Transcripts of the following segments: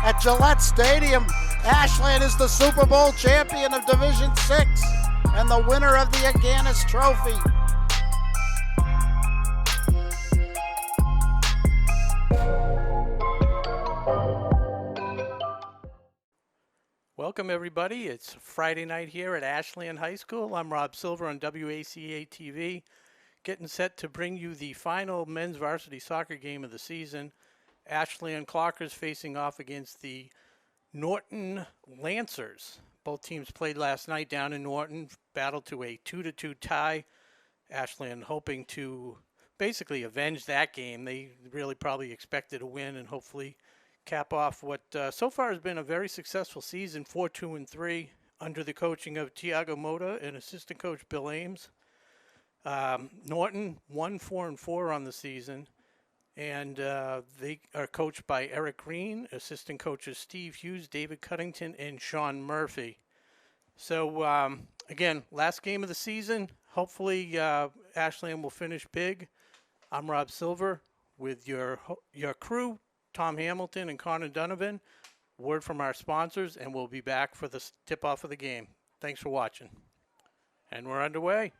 at Gillette Stadium. Ashland is the Super Bowl champion of Division 6 and the winner of the Aganis Trophy. Welcome everybody. It's Friday night here at Ashland High School. I'm Rob Silver on WACA-TV, getting set to bring you the final men's varsity soccer game of the season. Ashland Clockers facing off against the Norton Lancers. Both teams played last night down in Norton, battled to a 2-2 tie. Ashland hoping to basically avenge that game. They really probably expected a win and hopefully cap off what so far has been a very successful season, 4-2-3, under the coaching of Tiago Mota and assistant coach Bill Ames. Norton 1-4-4 on the season, and they are coached by Eric Green, assistant coaches Steve Hughes, David Cuddington, and Sean Murphy. So again, last game of the season. Hopefully Ashland will finish big. I'm Rob Silver with your crew, Tom Hamilton and Connor Donovan. Word from our sponsors, and we'll be back for the tip-off of the game. Thanks for watching. And we're underway.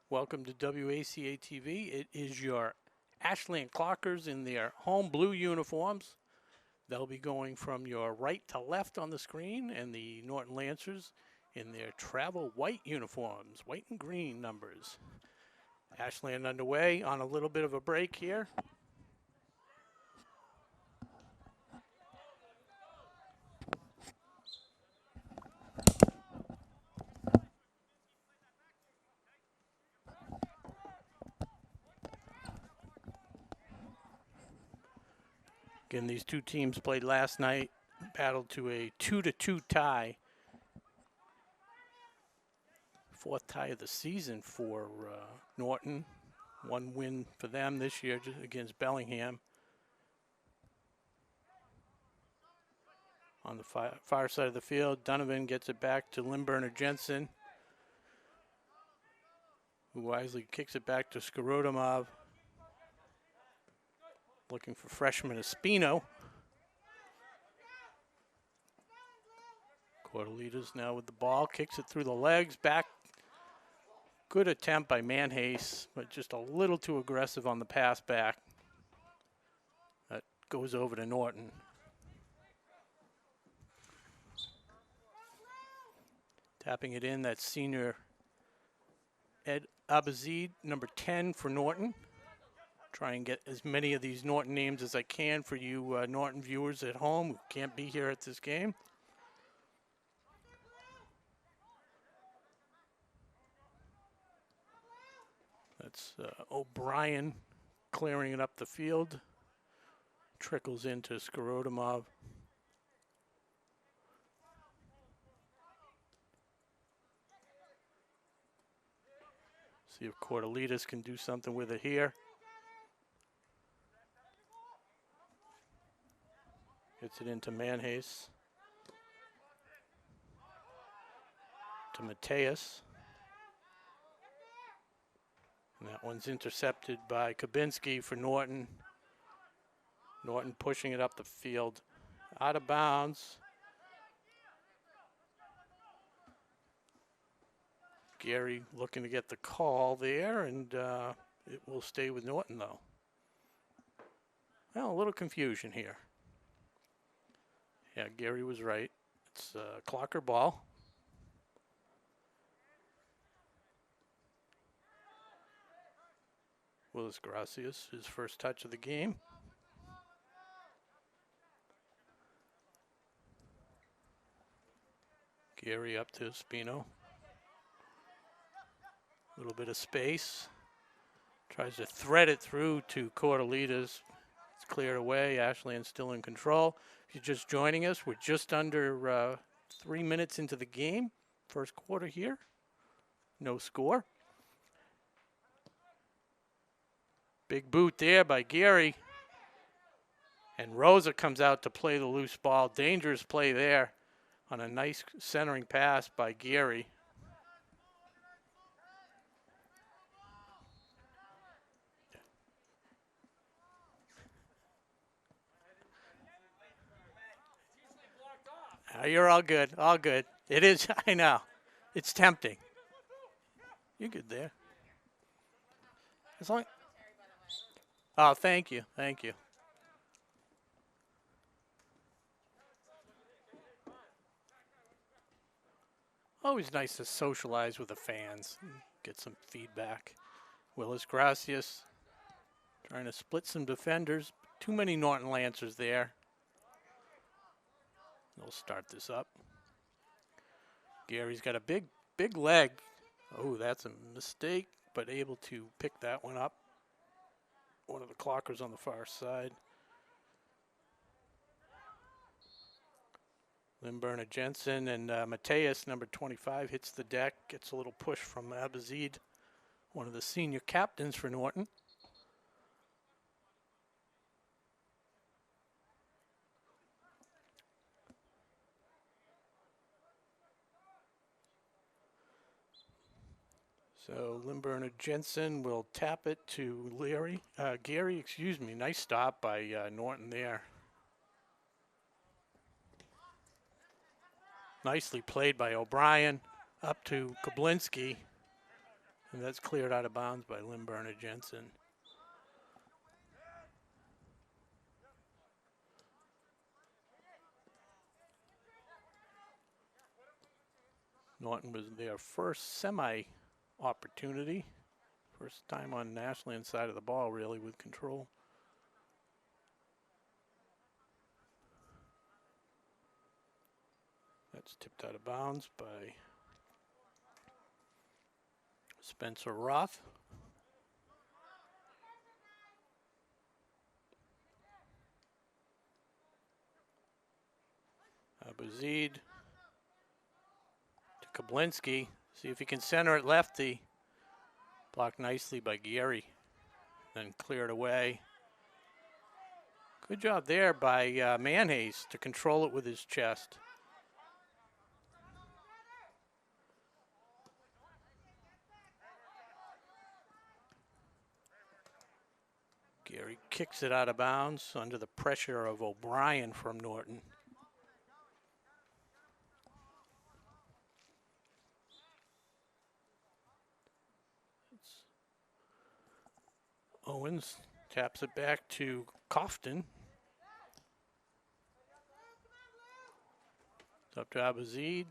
Welcome to WACA-TV. It is your Ashland Clockers in their home blue uniforms. They'll be going from your right to left on the screen, and the Norton Lancers in their travel white uniforms, white and green numbers. Ashland underway on a little bit of a break here. Again, these two teams played last night, battled to a 2-2 tie. Fourth tie of the season for Norton. One win for them this year against Bellingham. On the far side of the field, Donovan gets it back to Limburner Jensen, who wisely kicks it back to Skarodomov. Looking for freshman Espino. Cortelitas now with the ball, kicks it through the legs, back. Good attempt by Manhase, but just a little too aggressive on the pass back. That goes over to Norton. Tapping it in, that's senior Ed Abazid, number 10 for Norton. Try and get as many of these Norton names as I can for you Norton viewers at home who can't be here at this game. That's O'Brien clearing it up the field. Trickles into Skarodomov. See if Cortelitas can do something with it here. Gets it into Manhase. To Mateus. And that one's intercepted by Kabinski for Norton. Norton pushing it up the field. Out of bounds. Gary looking to get the call there, and it will stay with Norton, though. Well, a little confusion here. Yeah, Gary was right. It's a Clocker ball. Willis Gracias, his first touch of the game. Gary up to Espino. A little bit of space. Tries to thread it through to Cortelitas. It's cleared away. Ashland still in control. If you're just joining us, we're just under 3 minutes into the game. First quarter here. No score. Big boot there by Gary. And Rosa comes out to play the loose ball. Dangerous play there on a nice centering pass by Gary. No, you're all good. All good. It is. I know. It's tempting. You're good there. As long. Oh, thank you. Thank you. Always nice to socialize with the fans and get some feedback. Willis Gracias trying to split some defenders. Too many Norton Lancers there. They'll start this up. Gary's got a big leg. Oh, that's a mistake, but able to pick that one up. One of the clockers on the far side. Limburner Jensen and Mateus, number 25, hits the deck. Gets a little push from Abazid, one of the senior captains for Norton. So Limburner Jensen will tap it to Gary, excuse me. Nice stop by Norton there. Nicely played by O'Brien up to Kablinski. And that's cleared out of bounds by Limburner Jensen. Norton was their first semi-opportunity. First time on nationally inside of the ball, really, with control. That's tipped out of bounds by Spencer Roth. Abuzid to Kablinski. See if he can center it lefty. Blocked nicely by Gary. Then cleared away. Good job there by Manhays to control it with his chest. Gary kicks it out of bounds under the pressure of O'Brien from Norton. Owens taps it back to Cofton. It's up to Abazid.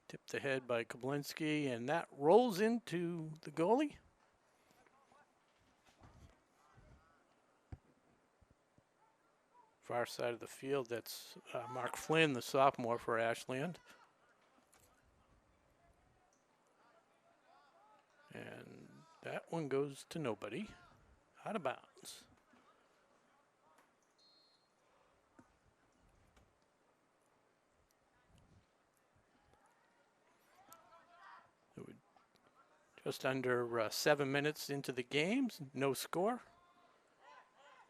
Tipped ahead by Kablinski, and that rolls into the goalie. Far side of the field, that's Mark Flynn, the sophomore for Ashland. And that one goes to nobody. Out of bounds. Just under 7 minutes into the game, no score.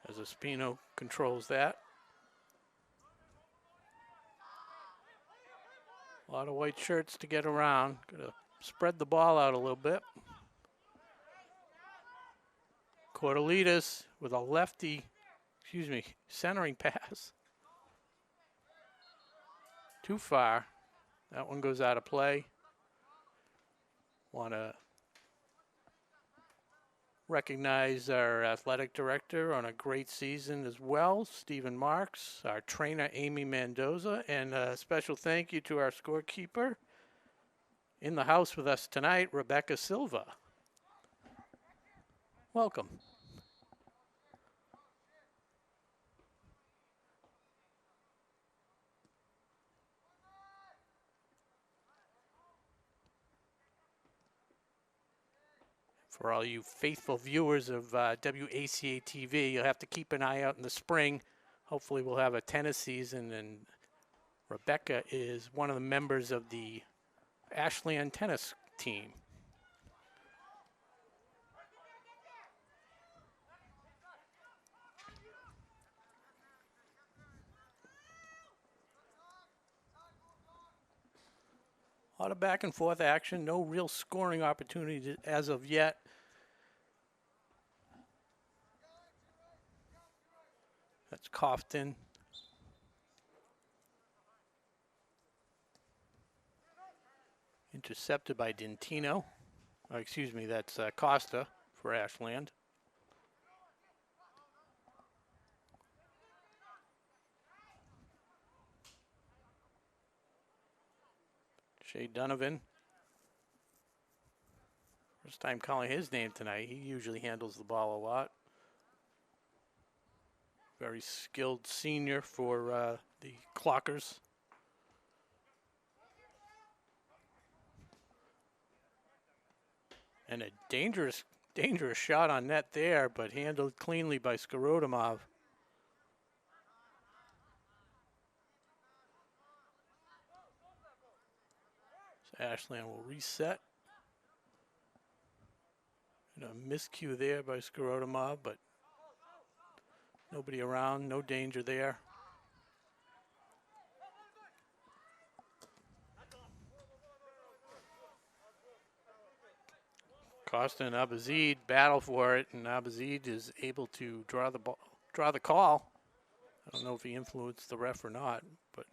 As Espino controls that. A lot of white shirts to get around. Gotta spread the ball out a little bit. Cortelitas with a lefty, centering pass. Too far. That one goes out of play. Want to recognize our athletic director on a great season as well, Stephen Marks, our trainer, Amy Mendoza, and a special thank you to our scorekeeper in the house with us tonight, Rebecca Silva. Welcome. For all you faithful viewers of WACA-TV, you'll have to keep an eye out in the spring. Hopefully we'll have a tennis season, and Rebecca is one of the members of the Ashland tennis team. A lot of back and forth action, no real scoring opportunity as of yet. That's Cofton. Intercepted by Dintino. Oh, excuse me, that's Costa for Ashland. Shea Donovan. First time calling his name tonight. He usually handles the ball a lot. Very skilled senior for the Clockers. And a dangerous shot on net there, but handled cleanly by Skorodomov. So Ashland will reset. And a miscue there by Skorodomov, but nobody around, no danger there. Costa and Abazid battle for it, and Abazid is able to draw the call. I don't know if he influenced the ref or not, but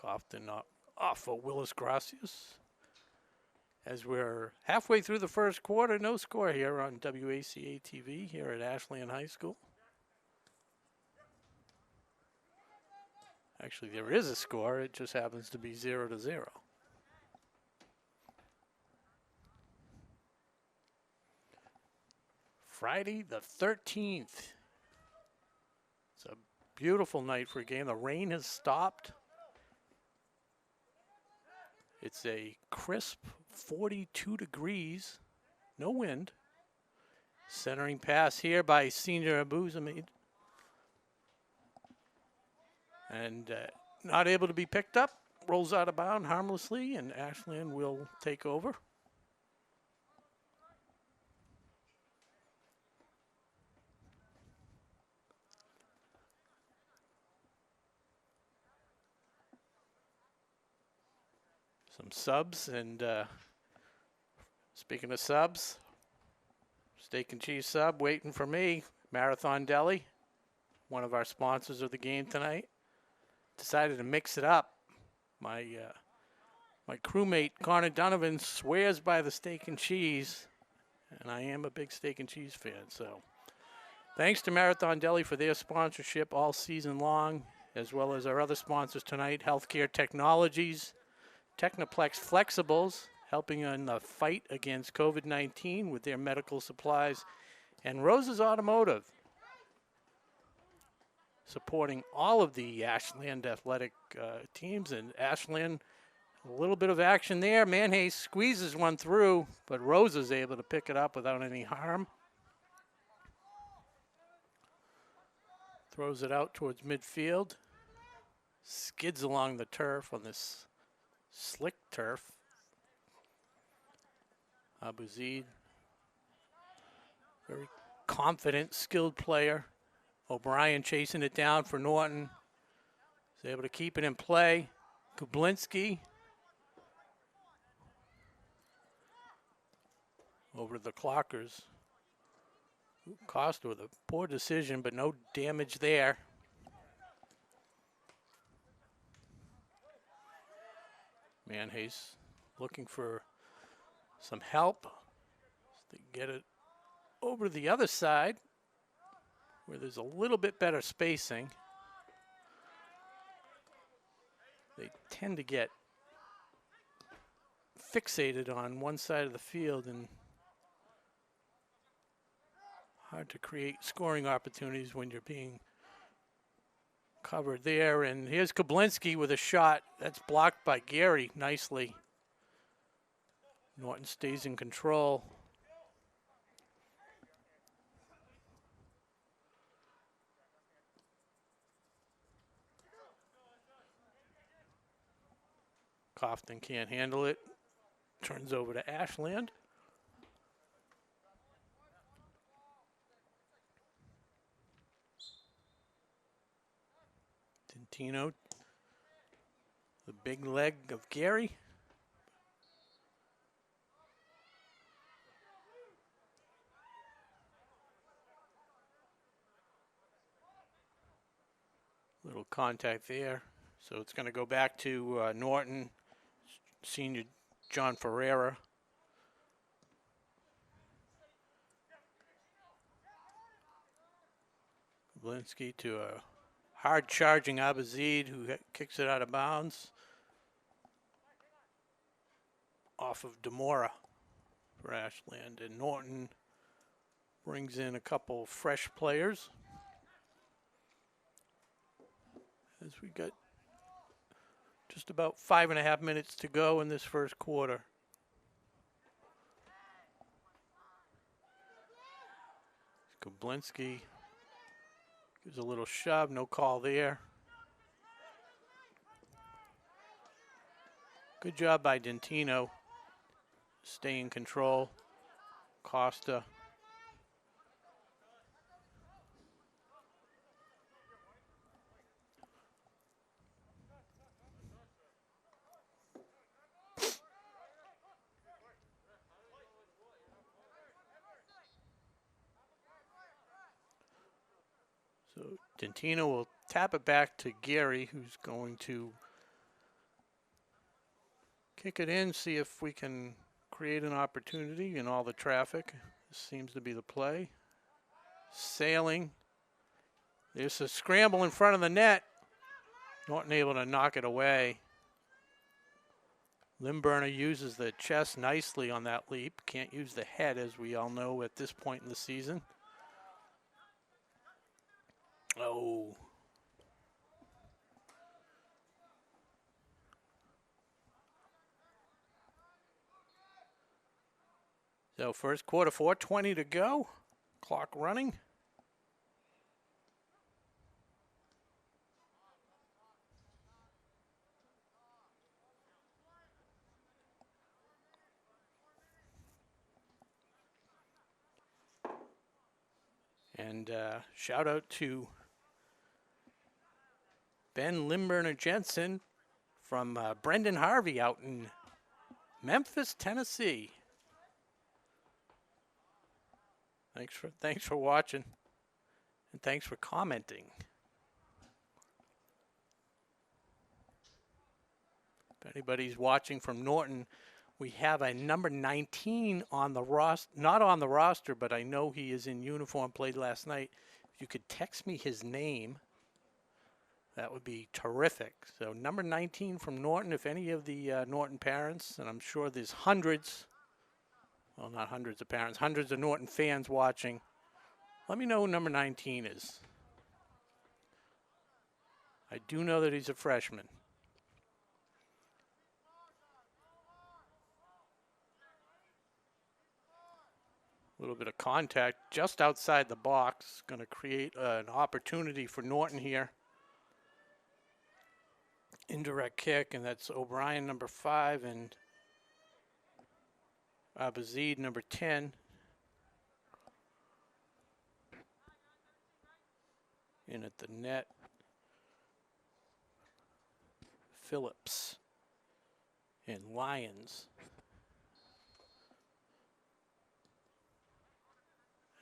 Cofton off for Willis Gracias. As we're halfway through the first quarter, no score here on WACA-TV here at Ashland High School. Actually, there is a score. It just happens to be 0-0. Friday the 13th. It's a beautiful night for a game. The rain has stopped. It's a crisp 42 degrees. No wind. Centering pass here by senior Abuzamid. And not able to be picked up. Rolls out of bounds harmlessly, and Ashland will take over. Some subs, and speaking of subs, steak and cheese sub waiting for me. Marathon Deli, one of our sponsors of the game tonight. Decided to mix it up. My crewmate Connor Donovan swears by the steak and cheese, and I am a big steak and cheese fan. So thanks to Marathon Deli for their sponsorship all season long, as well as our other sponsors tonight, Healthcare Technologies, Technoplex Flexibles, helping in the fight against COVID-19 with their medical supplies, and Rose's Automotive, supporting all of the Ashland athletic teams. And Ashland, a little bit of action there. Manhase squeezes one through, but Rose is able to pick it up without any harm. Throws it out towards midfield. Skids along the turf on this slick turf. Abuzid, very confident, skilled player. O'Brien chasing it down for Norton. He's able to keep it in play. Kublinski over to the Clockers. Costa with a poor decision, but no damage there. Manhase looking for some help to get it over the other side, where there's a little bit better spacing. They tend to get fixated on one side of the field and hard to create scoring opportunities when you're being covered there. And here's Kublinski with a shot. That's blocked by Gary nicely. Norton stays in control. Cofton can't handle it. Turns over to Ashland. Dintino, the big leg of Gary. A Little contact there. So it's going to go back to Norton, senior John Ferreira. Blinsky to a hard charging Abazid, who kicks it out of bounds. Off of Demora for Ashland. And Norton brings in a couple fresh players. As we got just about 5.5 minutes to go in this first quarter. Koblinski gives a little shove, no call there. Good job by Dentino. Stay in control. Costa. So Dentino will tap it back to Gary, who's going to kick it in, see if we can create an opportunity in all the traffic. This seems to be the play. Sailing. There's a scramble in front of the net. Norton able to knock it away. Limburner uses the chest nicely on that leap. Can't use the head, as we all know at this point in the season. Oh. So first quarter, 4:20 to go. Clock running. And shout out to Ben Limburner Jensen from Brendan Harvey out in Memphis, Tennessee. Thanks for watching, and thanks for commenting. If anybody's watching from Norton, we have a number 19 on the roster, not on the roster, but I know he is in uniform, played last night. If you could text me his name, that would be terrific. So number 19 from Norton, if any of the Norton parents, and I'm sure there's hundreds, well, not hundreds of parents, hundreds of Norton fans watching, let me know who number 19 is. I do know that he's a freshman. A little bit of contact just outside the box. Going to create an opportunity for Norton here. Indirect kick, and that's O'Brien, number 5, and Abazid, number 10. In at the net. Phillips and Lyons.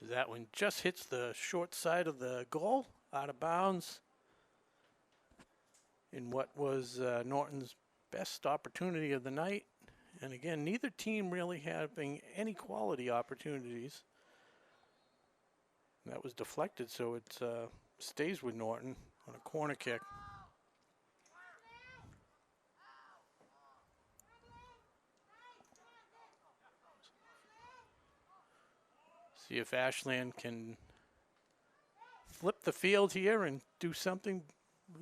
That one just hits the short side of the goal, out of bounds, in what was Norton's best opportunity of the night. And again, neither team really having any quality opportunities. And that was deflected, so it stays with Norton on a corner kick. See if Ashland can flip the field here and do something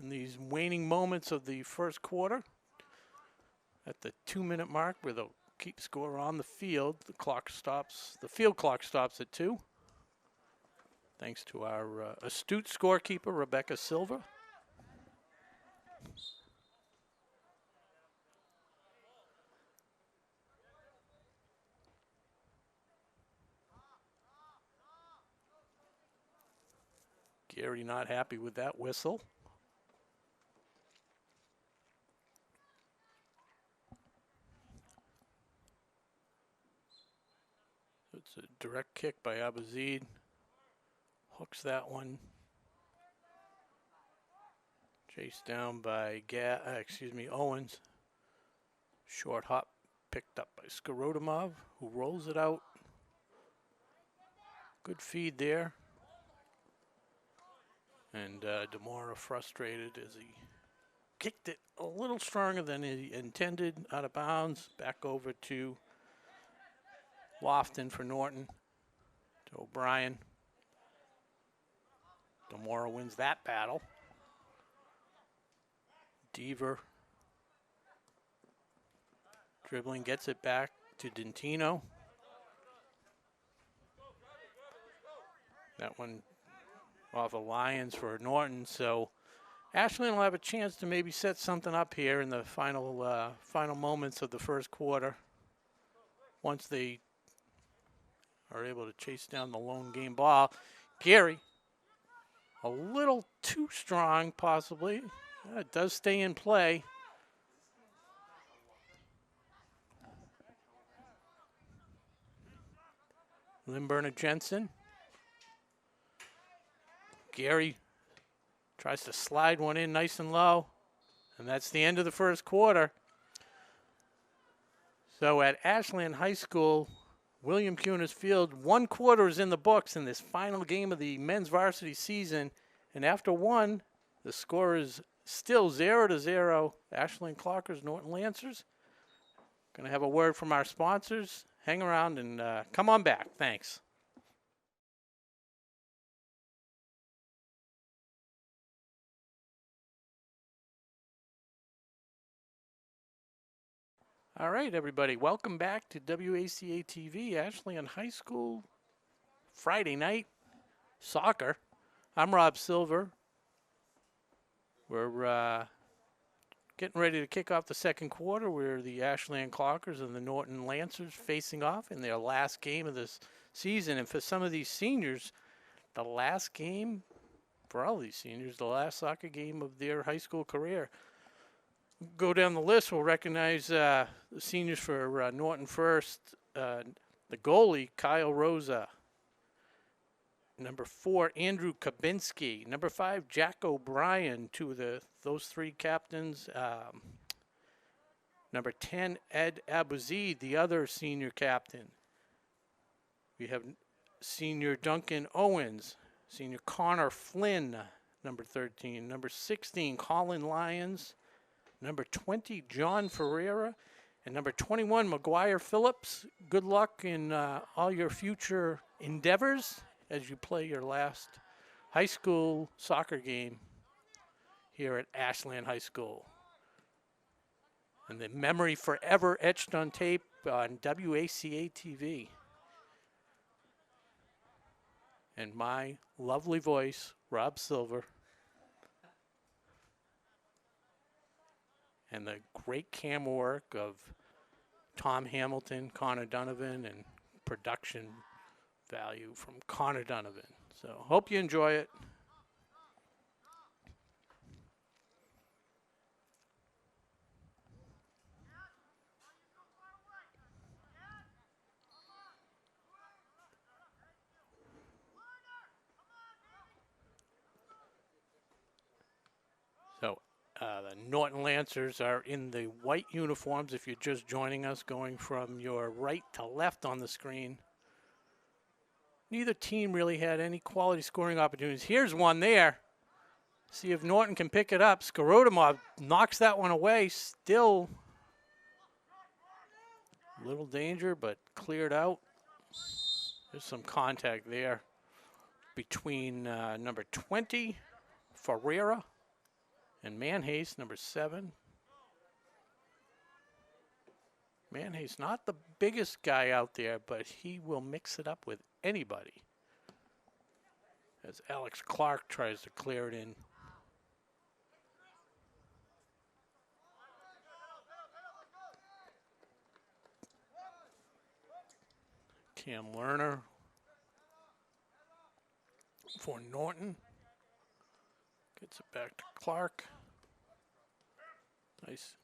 in these waning moments of the first quarter. At the 2-minute mark, where they'll keep score on the field, the clock stops. The field clock stops at 2. Thanks to our astute scorekeeper, Rebecca Silva. Gary not happy with that whistle. It's a direct kick by Abazid. Hooks that one. Chased down by Owens. Short hop picked up by Skorotomov, who rolls it out. Good feed there. And Demora frustrated as he kicked it a little stronger than he intended, out of bounds. Back over to Lofton for Norton. To O'Brien. Demora wins that battle. Deaver. Dribbling, gets it back to Dentino. That one off of Lyons for Norton. So Ashland will have a chance to maybe set something up here in the final moments of the first quarter. Once they are able to chase down the lone game ball. Gary, a little too strong possibly. It does stay in play. Limburner Jensen. Gary tries to slide one in nice and low. And that's the end of the first quarter. So at Ashland High School, William Punis Field, 1 quarter is in the books in this final game of the men's varsity season. And after one, the score is still 0-0. Ashland Clockers, Norton Lancers. Going to have a word from our sponsors. Hang around and come on back. Thanks. All right, everybody. Welcome back to WACA-TV, Ashland High School, Friday night soccer. I'm Rob Silver. We're getting ready to kick off the second quarter where the Ashland Clockers and the Norton Lancers facing off in their last game of this season. And for some of these seniors, the last game, for all these seniors, the last soccer game of their high school career. Go down the list, we'll recognize the seniors for Norton first. The goalie, Kyle Rosa. Number 4, Andrew Kabinski. Number 5, Jack O'Brien. Those three captains. Number 10, Ed Abuzid, the other senior captain. We have senior Duncan Owens. Senior Connor Flynn, number 13. Number 16, Colin Lyons. Number 20, John Ferreira. And number 21, McGuire Phillips. Good luck in all your future endeavors as you play your last high school soccer game here at Ashland High School. And the memory forever etched on tape on WACA-TV. And my lovely voice, Rob Silver. And the great camera work of Tom Hamilton, Connor Donovan, and production value from Connor Donovan. So hope you enjoy it. The Norton Lancers are in the white uniforms if you're just joining us, going from your right to left on the screen. Neither team really had any quality scoring opportunities. Here's one there. See if Norton can pick it up. Skorotomov knocks that one away. Still a little danger, but cleared out. There's some contact there between number 20, Ferreira, and Manhace, number 7. Manhace, not the biggest guy out there, but he will mix it up with anybody. As Alex Clark tries to clear it in. Cam Lerner for Norton. Gets it back to Clark. Nice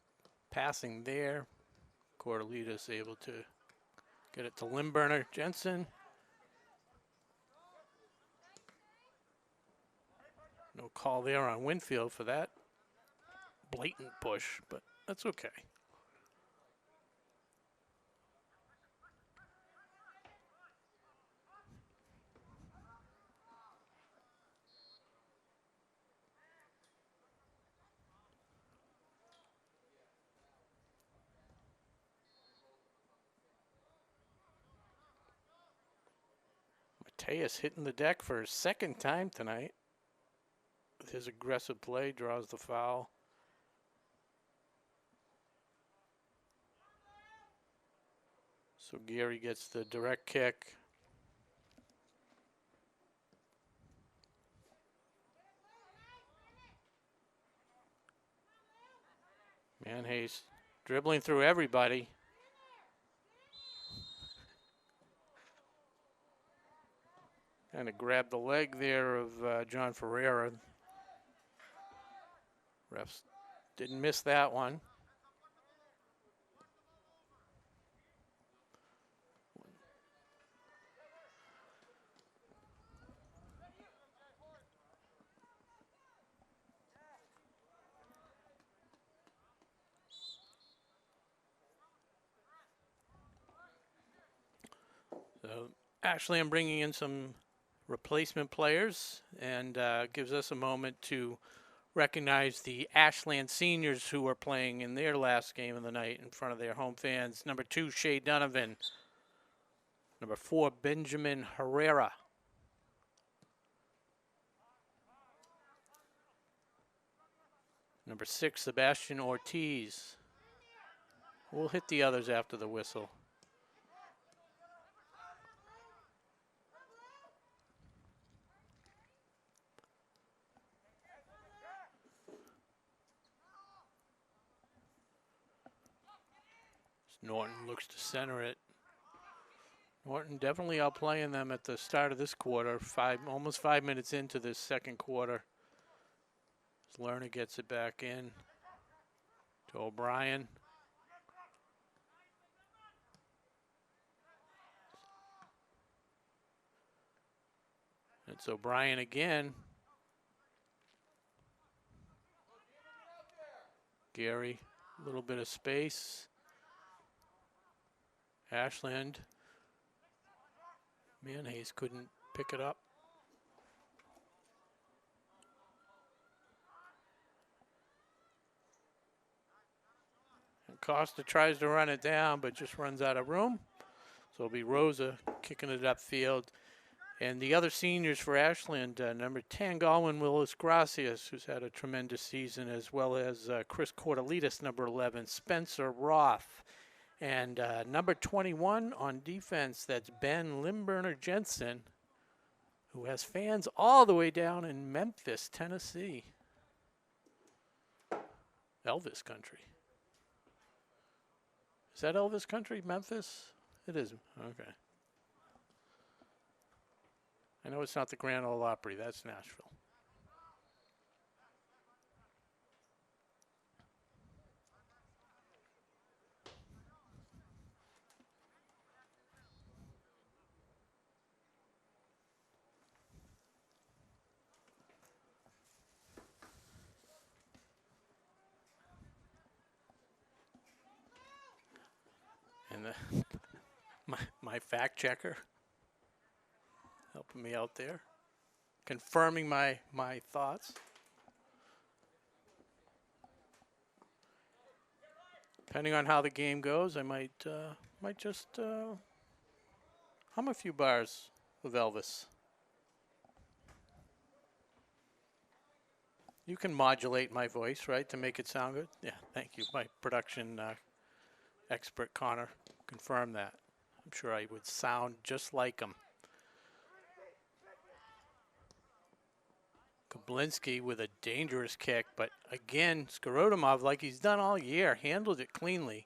passing there. Cordelita's able to get it to Limburner Jensen. No call there on Winfield for that. blatant push, but that's okay. Mateus hitting the deck for his second time tonight. With his aggressive play, draws the foul. So Gary gets the direct kick. Manhayes dribbling through everybody. Kind of grabbed the leg there of John Ferreira. Refs didn't miss that one. So Ashley, I'm bringing in some replacement players, and gives us a moment to recognize the Ashland seniors who are playing in their last game of the night in front of their home fans. Number 2, Shea Donovan. Number 4, Benjamin Herrera. Number 6, Sebastian Ortiz. We'll hit the others after the whistle. Norton looks to center it. Norton definitely outplaying them at the start of this quarter. Almost 5 minutes into this second quarter. As Lerner gets it back in to O'Brien. It's O'Brien again. Gary, a little bit of space. Ashland. Manhayes couldn't pick it up. And Costa tries to run it down, but just runs out of room. So it'll be Rosa kicking it upfield. And the other seniors for Ashland, number 10, Galwin Willis Gracias, who's had a tremendous season, as well as Chris Cortelitas, number 11, Spencer Roth. And number 21 on defense, that's Ben Limburner Jensen, who has fans all the way down in Memphis, Tennessee. Elvis country. Is that Elvis country, Memphis? It is. Okay. I know it's not the Grand Ole Opry. That's Nashville. And my fact checker helping me out there, confirming my thoughts. Depending on how the game goes, I might just hum a few bars with Elvis. You can modulate my voice, right, to make it sound good? Yeah, thank you. My production expert, Connor, confirmed that. I'm sure I would sound just like him. Kablinski with a dangerous kick, but again, Skorodomov, like he's done all year, handled it cleanly.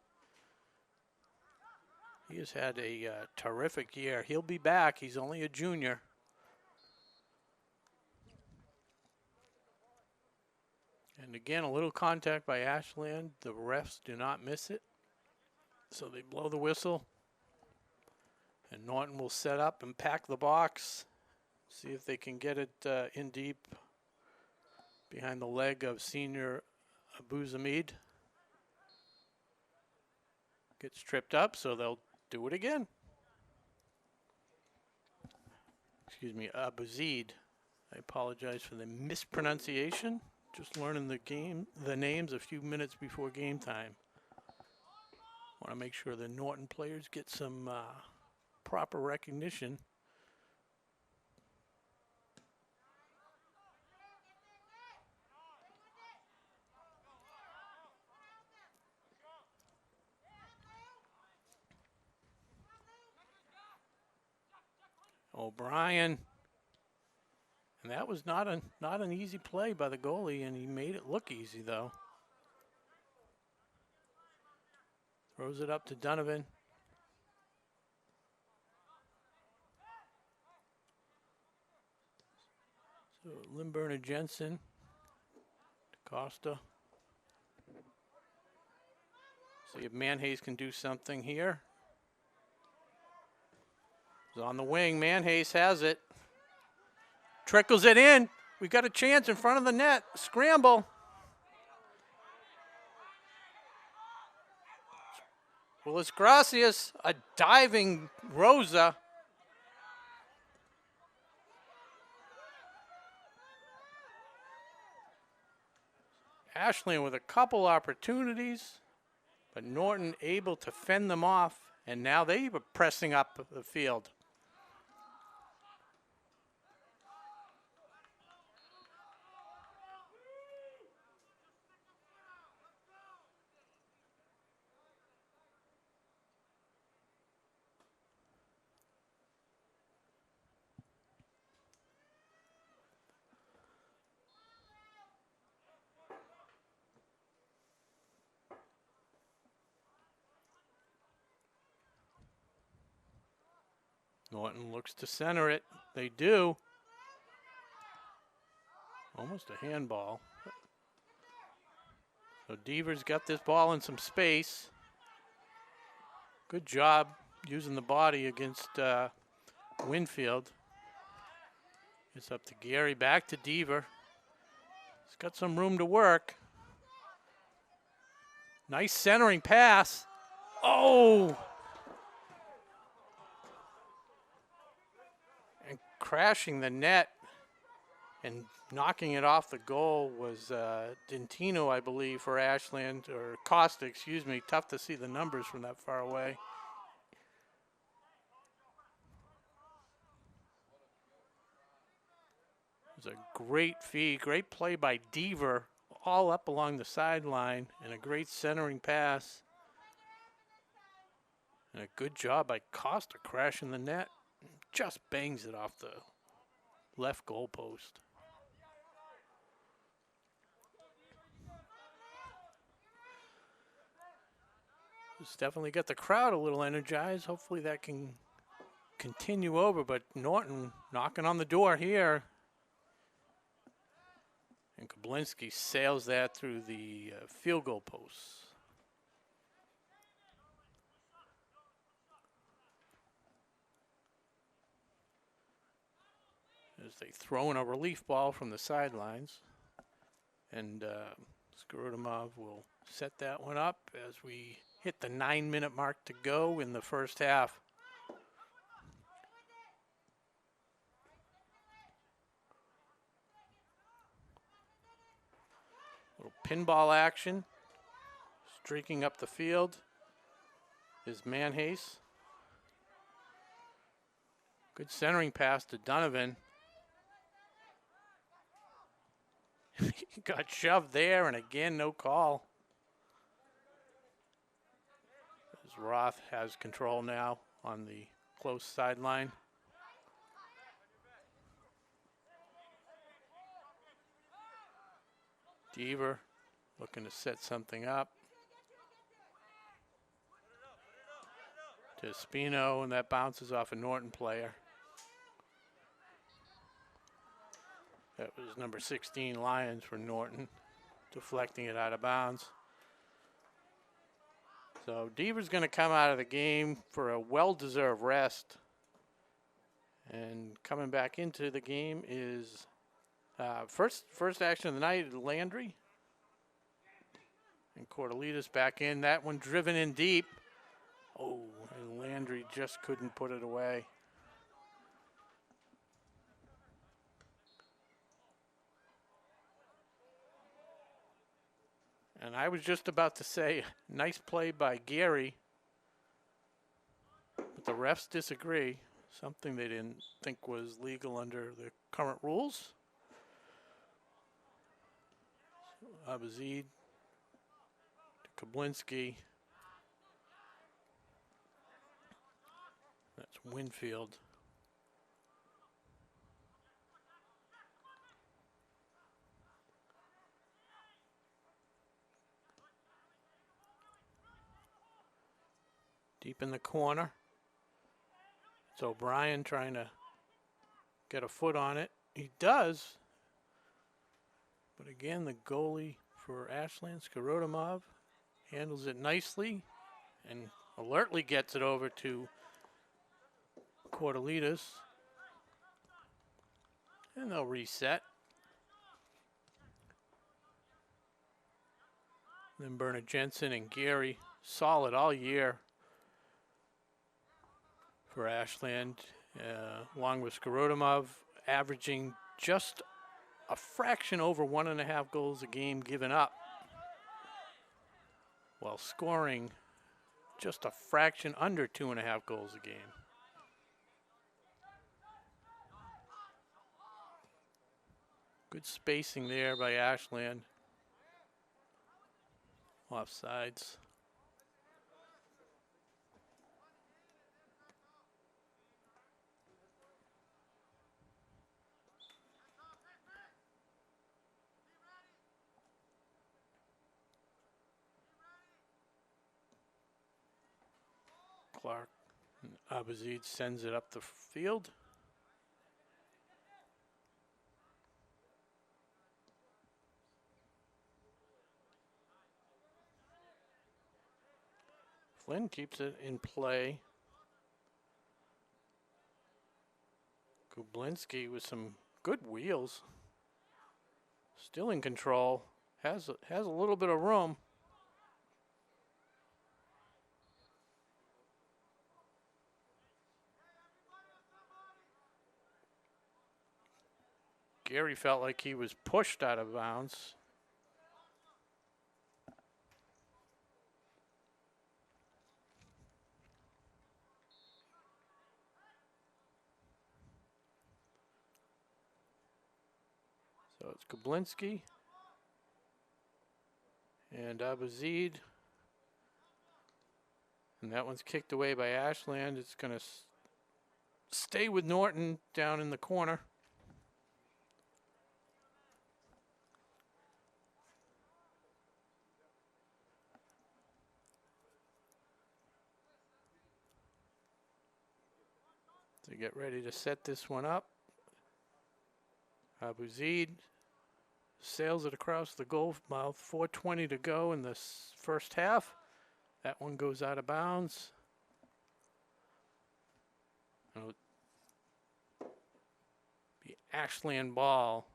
He has had a terrific year. He'll be back. He's only a junior. And again, a little contact by Ashland. The refs do not miss it. So they blow the whistle. And Norton will set up and pack the box. See if they can get it in deep behind the leg of senior Abuzamid gets tripped up, so they'll do it again. Excuse me, Abuzid. I apologize for the mispronunciation. Just learning the names a few minutes before game time. Want to make sure the Norton players get some proper recognition. O'Brien. And that was not an easy play by the goalie, and he made it look easy, though. Throws it up to Donovan. So Limburner Jensen. Costa. See if Manhays can do something here. He's on the wing. Manhays has it. Trickles it in. We got a chance in front of the net. Scramble. Willis Gracias, a diving Rosa. Ashland with a couple opportunities, but Norton able to fend them off, and now they were pressing up the field. Norton looks to center it. They do. Almost a handball. So Deaver's got this ball in some space. Good job using the body against Winfield. It's up to Gary, back to Deaver. He's got some room to work. Nice centering pass. Oh! And crashing the net and knocking it off the goal was Dentino, I believe, for Ashland, or Costa, excuse me. Tough to see the numbers from that far away. It was a great feed, great play by Deaver, all up along the sideline, and a great centering pass. And a good job by Costa crashing the net. Just bangs it off the left goal post. It's definitely got the crowd a little energized. Hopefully that can continue over, but Norton knocking on the door here. And Kablinski sails that through the field goal posts. As they throw in a relief ball from the sidelines. And Skrodomov will set that one up as we hit the 9-minute mark to go in the first half. Little pinball action. Streaking up the field is Manhays. Good centering pass to Donovan. He got shoved there, and again, no call. As Roth has control now on the close sideline. Deaver looking to set something up. To Espino, and that bounces off a Norton player. That was number 16, Lyons, for Norton, deflecting it out of bounds. So Deaver's going to come out of the game for a well-deserved rest. And coming back into the game is first action of the night, Landry. And Cortelitas back in. That one driven in deep. Oh, and Landry just couldn't put it away. And I was just about to say, nice play by Gary. But the refs disagree. Something they didn't think was legal under the current rules. Abazid to Kablinski. That's Winfield. Deep in the corner. It's O'Brien trying to get a foot on it. He does. But again, the goalie for Ashland, Skarodomov, handles it nicely and alertly gets it over to Cortelitas. And they'll reset. Then Bernard Jensen and Gary, solid all year for Ashland, along with Skarodomov, averaging just a fraction over 1.5 goals a game given up, while scoring just a fraction under 2.5 goals a game. Good spacing there by Ashland. Offsides. Clark, Abazid sends it up the field. Flynn keeps it in play. Kublinski with some good wheels. Still in control. Has a little bit of room. Gary felt like he was pushed out of bounds. So it's Kublinski and Abazid. And that one's kicked away by Ashland. It's going to stay with Norton down in the corner. To get ready to set this one up. Abuzid sails it across the goal mouth. 4:20 to go in the first half. That one goes out of bounds. It'll be Ashland ball.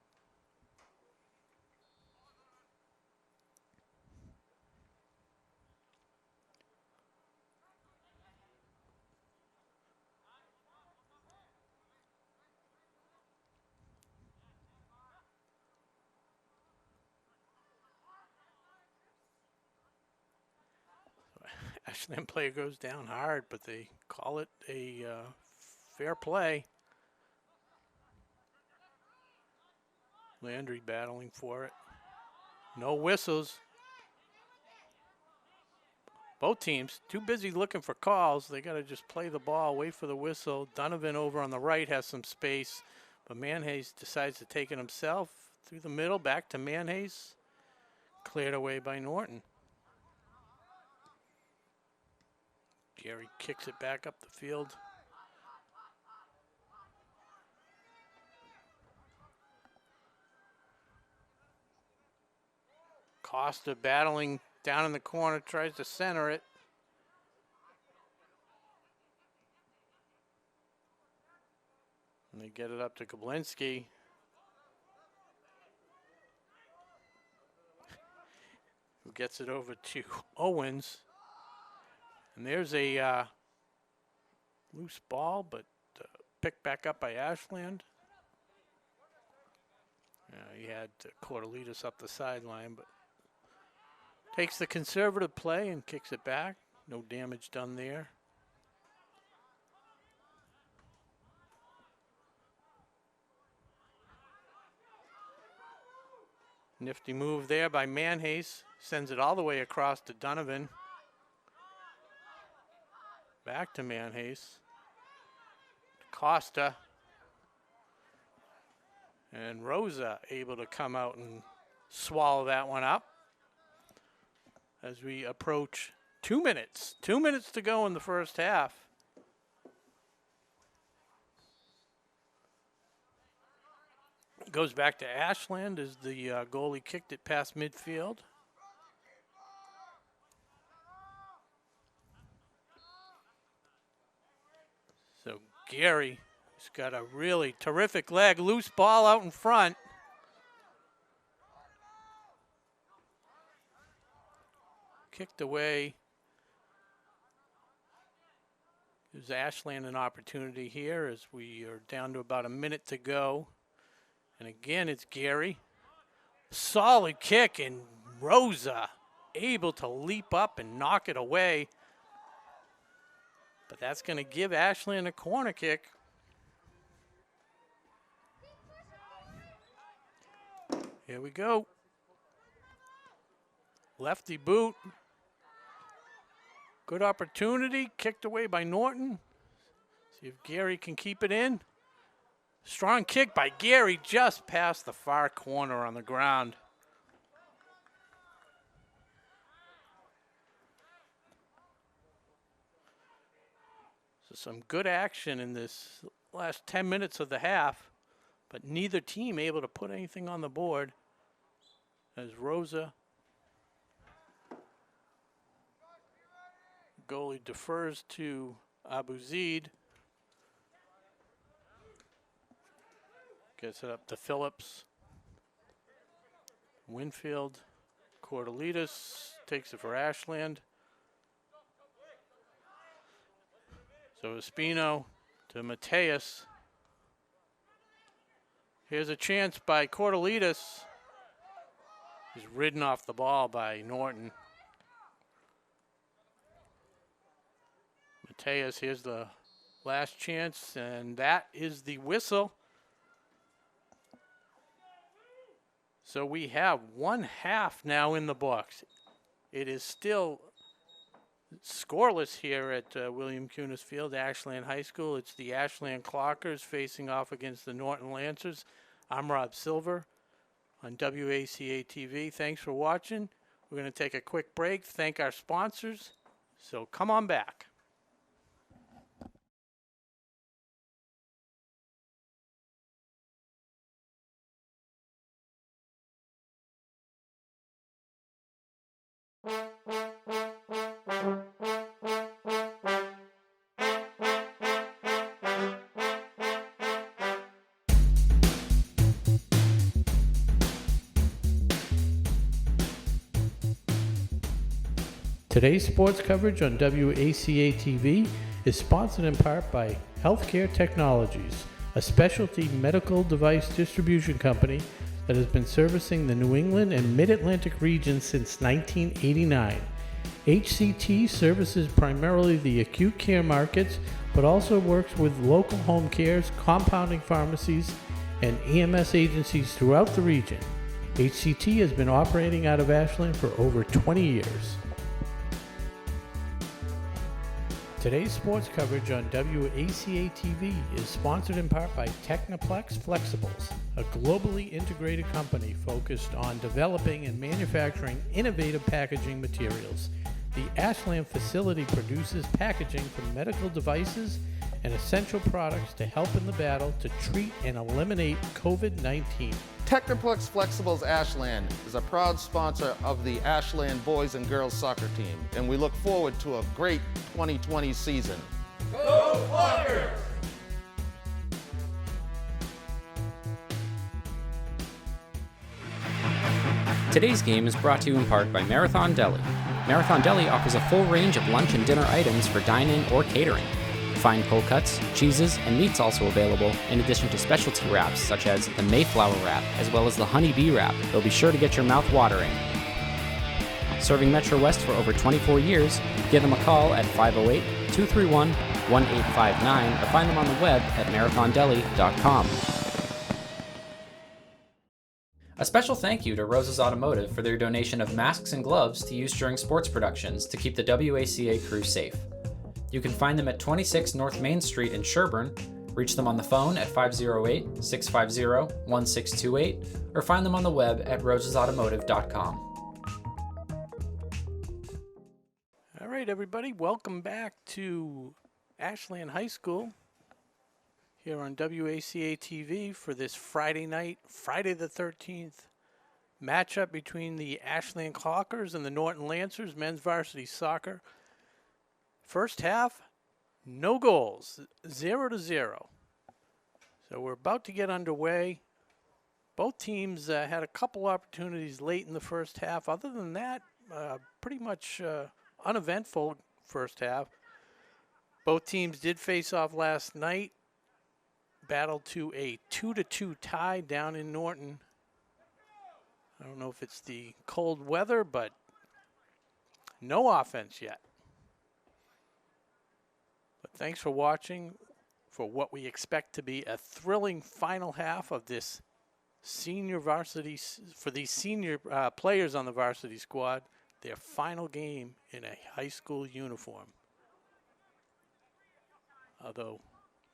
Ashland player goes down hard, but they call it a fair play. Landry battling for it. No whistles. Both teams too busy looking for calls. They got to just play the ball, wait for the whistle. Donovan over on the right has some space, but Manhays decides to take it himself through the middle, back to Manhays. Cleared away by Norton. Gary kicks it back up the field. Costa battling down in the corner, tries to center it. And they get it up to Kablinski. gets it over to Owens. And there's a loose ball, but picked back up by Ashland. He had Cortelitas up the sideline, but takes the conservative play and kicks it back. No damage done there. Nifty move there by Manhase. Sends it all the way across to Donovan. Back to Manhase. Costa. And Rosa able to come out and swallow that one up. As we approach 2 minutes. 2 minutes to go in the first half. Goes back to Ashland as the goalie kicked it past midfield. So Gary has got a really terrific leg. Loose ball out in front. Kicked away. Gives Ashland an opportunity here as we are down to about a minute to go. And again, it's Gary. Solid kick, and Rosa able to leap up and knock it away. But that's going to give Ashland a corner kick. Here we go. Lefty boot. Good opportunity. Kicked away by Norton. See if Gary can keep it in. Strong kick by Gary just past the far corner on the ground. So some good action in this last 10 minutes of the half, but neither team able to put anything on the board as Rosa, goalie, defers to Abu Zaid. Gets it up to Phillips. Winfield. Cortelitas takes it for Ashland. So Espino to Mateus. Here's a chance by Cortelitas. He's ridden off the ball by Norton. Mateus, here's the last chance, and that is the whistle. So we have one half now in the books. It is still scoreless here at William Kunis Field, Ashland High School. It's the Ashland Clockers facing off against the Norton Lancers. I'm Rob Silver on WACA-TV. Thanks for watching. We're going to take a quick break, thank our sponsors. So come on back. Today's sports coverage on WACA-TV is sponsored in part by Healthcare Technologies, a specialty medical device distribution company that has been servicing the New England and Mid-Atlantic region since 1989. HCT services primarily the acute care markets, but also works with local home cares, compounding pharmacies, and EMS agencies throughout the region. HCT has been operating out of Ashland for over 20 years. Today's sports coverage on WACA-TV is sponsored in part by Technoplex Flexibles, a globally integrated company focused on developing and manufacturing innovative packaging materials. The Ashland facility produces packaging for medical devices and essential products to help in the battle to treat and eliminate COVID-19. Technoplex Flexibles Ashland is a proud sponsor of the Ashland boys and girls soccer team, and we look forward to a great 2020 season. Go Flyers! Today's game is brought to you in part by Marathon Deli. Marathon Deli offers a full range of lunch and dinner items for dine-in or catering. Fine cold cuts, cheeses, and meats also available, in addition to specialty wraps such as the Mayflower wrap, as well as the Honey Bee wrap. They'll be sure to get your mouth watering. Serving Metro West for over 24 years, give them a call at 508-231-1859 or find them on the web at marathondeli.com. A special thank you to Rose's Automotive for their donation of masks and gloves to use during sports productions to keep the WACA crew safe. You can find them at 26 North Main Street in Sherburne, reach them on the phone at 508-650-1628, or find them on the web at rosesautomotive.com. All right, everybody, welcome back to Ashland High School here on WACA-TV for this Friday night, Friday the 13th, matchup between the Ashland Clockers and the Norton Lancers, men's varsity soccer. First half, no goals, 0-0. So we're about to get underway. Both teams had a couple opportunities late in the first half. Other than that, pretty much uneventful first half. Both teams did face off last night. Battled to a 2-2 tie down in Norton. I don't know if it's the cold weather, but no offense yet. But thanks for watching for what we expect to be a thrilling final half of this senior varsity, for these senior players on the varsity squad, their final game in a high school uniform. Although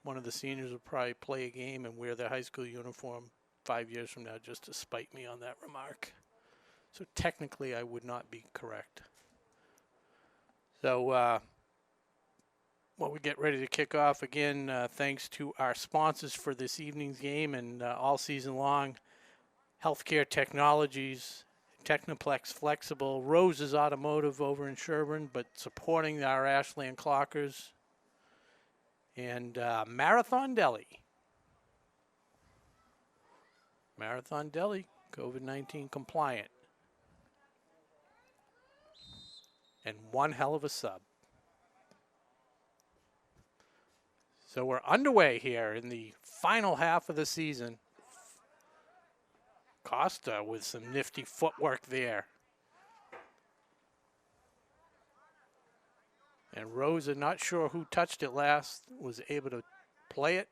one of the seniors will probably play a game and wear their high school uniform 5 years from now just to spite me on that remark. So technically I would not be correct. So while we get ready to kick off again, thanks to our sponsors for this evening's game and all season long, Healthcare Technologies, Technoplex Flexible, Rose's Automotive over in Sherburne, but supporting our Ashland Clockers, and Marathon Deli. Marathon Deli, COVID-19 compliant. And one hell of a sub. So we're underway here in the final half of the season. Costa with some nifty footwork there. And Rosa, not sure who touched it last, was able to play it.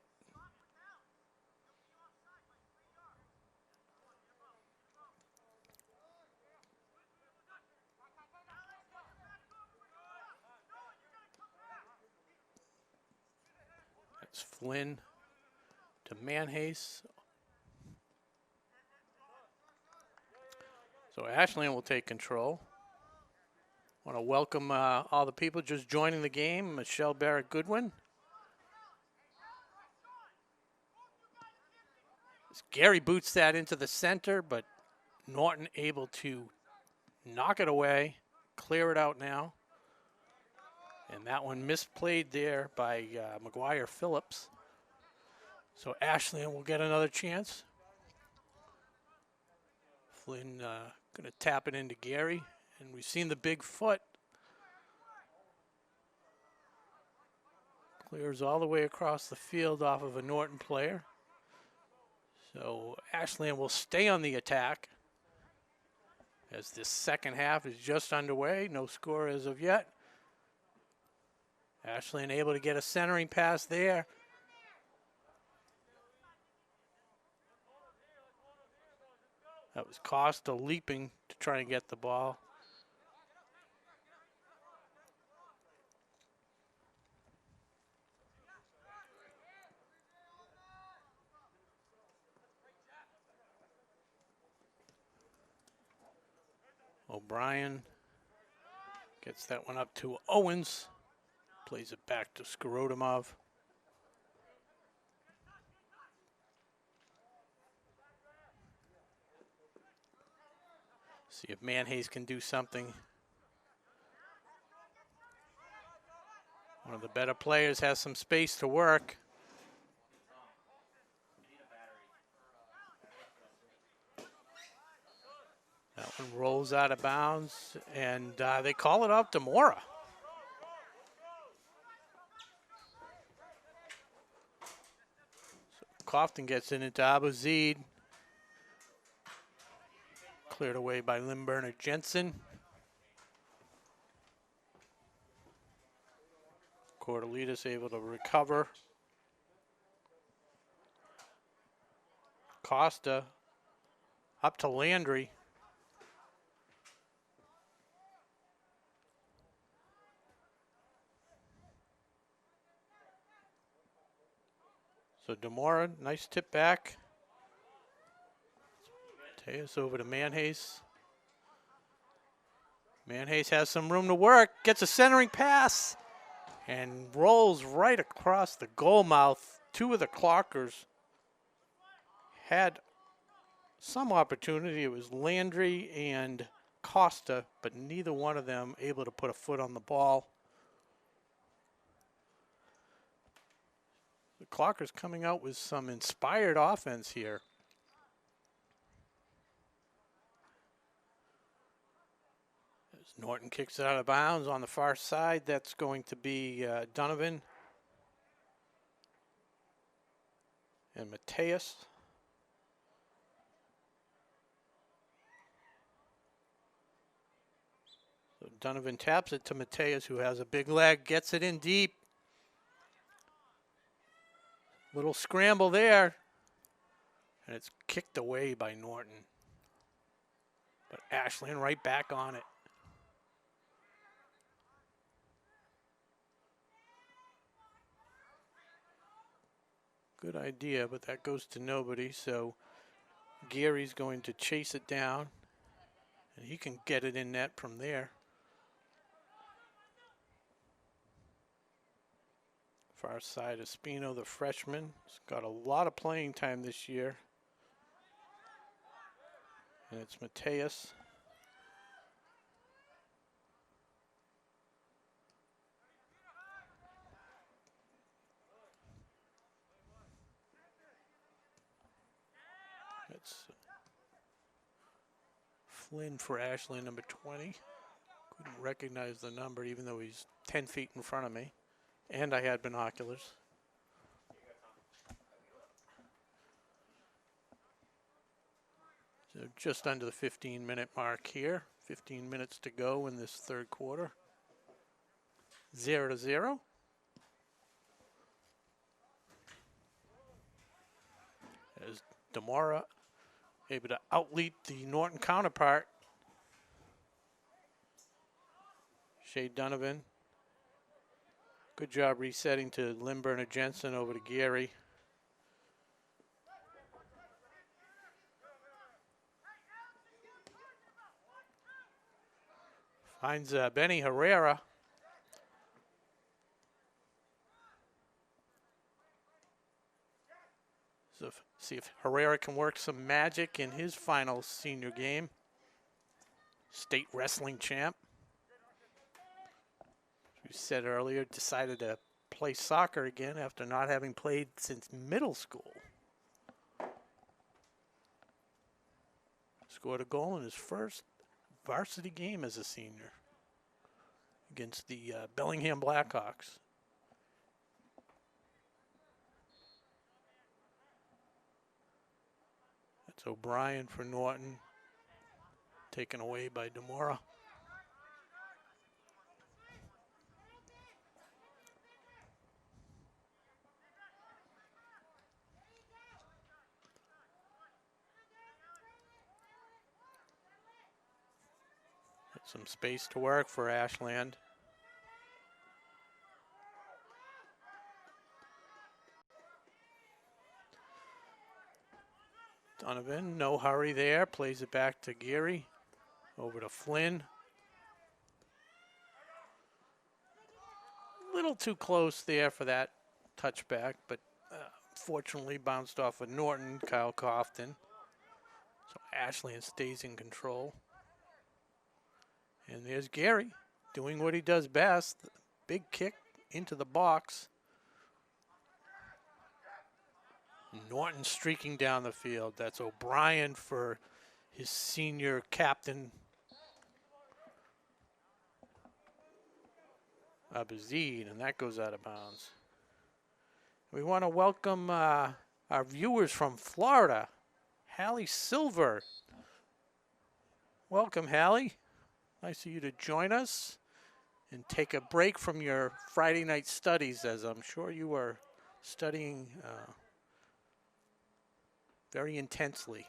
That's Flynn to Manhase. So Ashland will take control. I want to welcome all the people just joining the game. Michelle Barrett-Goodwin. Gary boots that into the center, but Norton able to knock it away, clear it out now. And that one misplayed there by McGuire Phillips. So Ashland will get another chance. Flynn going to tap it into Gary. And we've seen the big foot. Clears all the way across the field off of a Norton player. So Ashland will stay on the attack as this second half is just underway. No score as of yet. Ashland able to get a centering pass there. That was Costa leaping to try and get the ball. O'Brien gets that one up to Owens. Plays it back to Skorodomov. See if Manhase can do something. One of the better players has some space to work. That one rolls out of bounds, and they call it off to Mora. So Crofton gets it into Abuzid. Cleared away by Limburner Jensen. Cordelitas able to recover. Costa up to Landry. So Demora, nice tip back. Tejas over to Manhase. Manhase has some room to work, gets a centering pass, and rolls right across the goal mouth. Two of the clockers had some opportunity. It was Landry and Costa, but neither one of them able to put a foot on the ball. The clockers coming out with some inspired offense here. As Norton kicks it out of bounds on the far side, that's going to be Donovan and Mateus. So Donovan taps it to Mateus, who has a big leg, gets it in deep. Little scramble there, and it's kicked away by Norton. But Ashland right back on it. Good idea, but that goes to nobody, so Gary's going to chase it down, and he can get it in net from there. Far side, Espino, the freshman, has got a lot of playing time this year. And it's Mateus. It's Flynn for Ashland, number 20. Couldn't recognize the number, even though he's 10 feet in front of me. And I had binoculars. So just under the 15-minute mark here. 15 minutes to go in this third quarter. 0-0. As Demora able to outleap the Norton counterpart. Shea Donovan. Good job resetting to Limburner Jensen over to Gary. Finds Benny Herrera. So see if Herrera can work some magic in his final senior game. State wrestling champ. We said earlier, decided to play soccer again after not having played since middle school. Scored a goal in his first varsity game as a senior against the Bellingham Blackhawks. That's O'Brien for Norton, taken away by Demora. Some space to work for Ashland. Donovan, no hurry there, plays it back to Geary. Over to Flynn. A little too close there for that touchback, but fortunately bounced off of Norton, Kyle Crofton. So Ashland stays in control. And there's Gary doing what he does best. Big kick into the box. Norton streaking down the field. That's O'Brien for his senior captain, Abuzid, and that goes out of bounds. We want to welcome our viewers from Florida, Hallie Silver. Welcome, Hallie. Nice of you to join us and take a break from your Friday night studies, as I'm sure you are studying very intensely.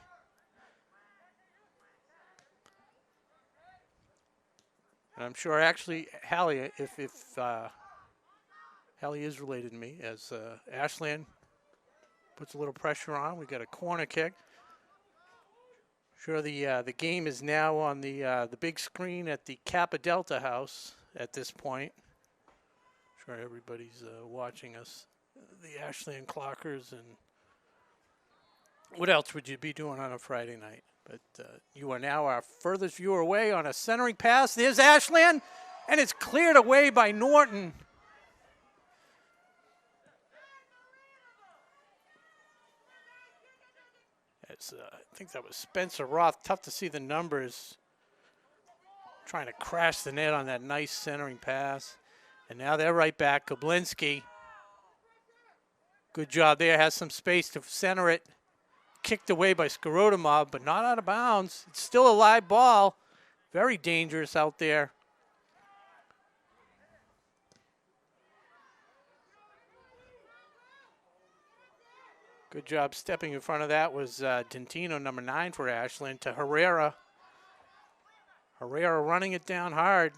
And I'm sure, actually, Hallie, if Hallie is related to me, as Ashland puts a little pressure on, we got a corner kick. Sure, the game is now on the big screen at the Kappa Delta House at this point. Sure, everybody's watching us, the Ashland Clockers, and what else would you be doing on a Friday night? But you are now our furthest viewer away on a centering pass. There's Ashland, and it's cleared away by Norton. I think that was Spencer Roth. Tough to see the numbers. Trying to crash the net on that nice centering pass. And now they're right back. Koblinski. Good job there. Has some space to center it. Kicked away by Skarodomov, but not out of bounds. It's still a live ball. Very dangerous out there. Good job stepping in front of that was Dentino, number 9 for Ashland, to Herrera. Herrera running it down hard.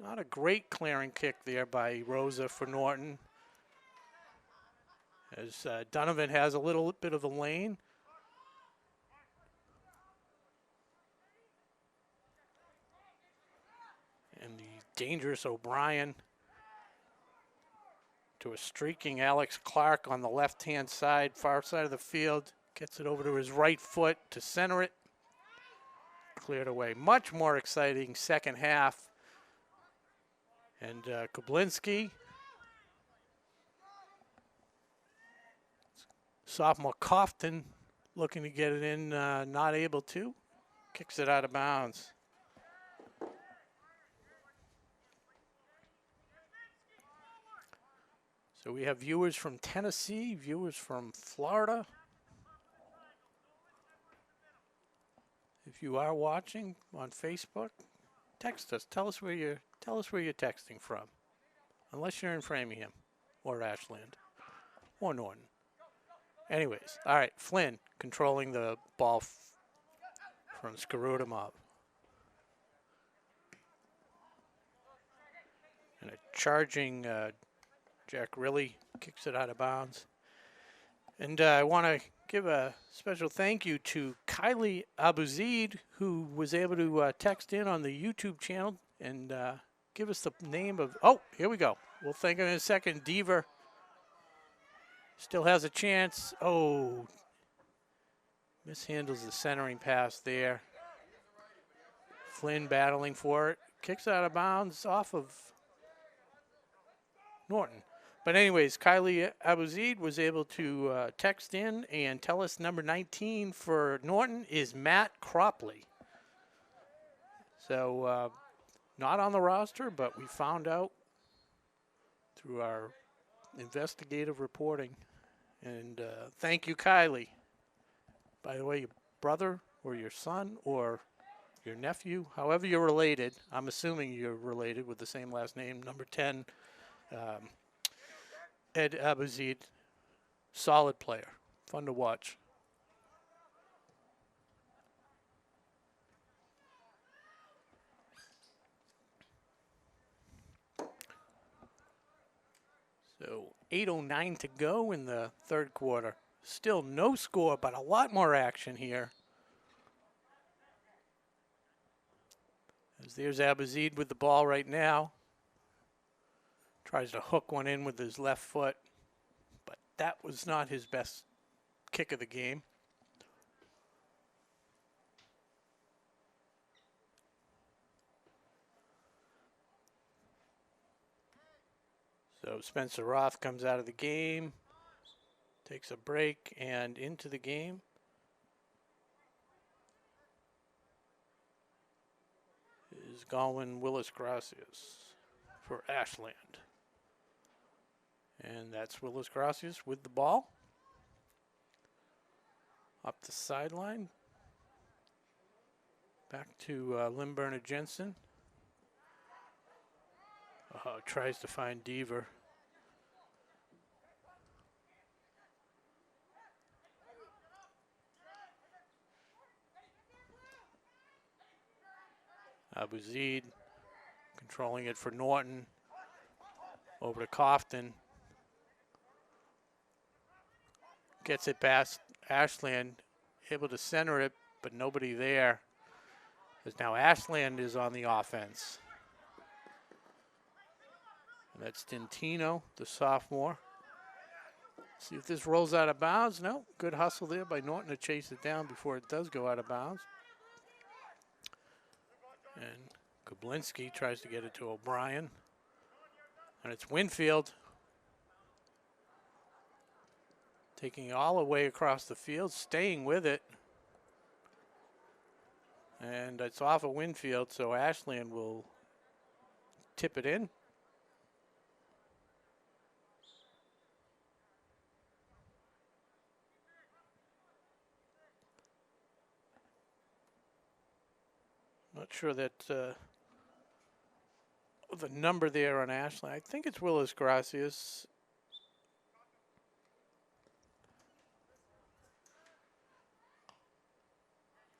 Not a great clearing kick there by Rosa for Norton. As Donovan has a little bit of a lane. And the dangerous O'Brien to a streaking Alex Clark on the left-hand side, far side of the field. Gets it over to his right foot to center it. Cleared away. Much more exciting second half. And Koblinski, sophomore Coughton, looking to get it in, not able to. Kicks it out of bounds. So we have viewers from Tennessee, viewers from Florida. If you are watching on Facebook, text us. Tell us where you're texting from. Unless you're in Framingham or Ashland or Norton. Anyways, all right, Flynn controlling the ball from Skarodomov. And a charging Jack really kicks it out of bounds. And I want to give a special thank you to Kylie Abuzid, who was able to text in on the YouTube channel and give us the name of, oh, here we go. We'll thank him in a second. Deaver still has a chance. Oh, mishandles the centering pass there. Flynn battling for it. Kicks out of bounds off of Norton. But anyways, Kylie Abuzid was able to text in and tell us number 19 for Norton is Matt Cropley. So not on the roster, but we found out through our investigative reporting. And thank you, Kylie. By the way, your brother or your son or your nephew, however you're related, I'm assuming you're related with the same last name, number 10, Ed Abuzid, solid player, fun to watch. So 8:09 to go in the third quarter. Still no score, but a lot more action here. As there's Abuzid with the ball right now. Tries to hook one in with his left foot, but that was not his best kick of the game. So Spencer Roth comes out of the game, takes a break, and into the game is going Willis Gracias for Ashland. And that's Willis Gracias with the ball. Up the sideline. Back to Lynn Bernard Jensen. Tries to find Deaver. Abuzid controlling it for Norton. Over to Coughton. Gets it past Ashland. Able to center it, but nobody there. Because now Ashland is on the offense. And that's Dentino, the sophomore. See if this rolls out of bounds. No, good hustle there by Norton to chase it down before it does go out of bounds. And Kublinski tries to get it to O'Brien. And it's Winfield taking it all the way across the field, staying with it. And it's off of Winfield, so Ashland will tip it in. Not sure that the number there on Ashland. I think it's Willis Gracias.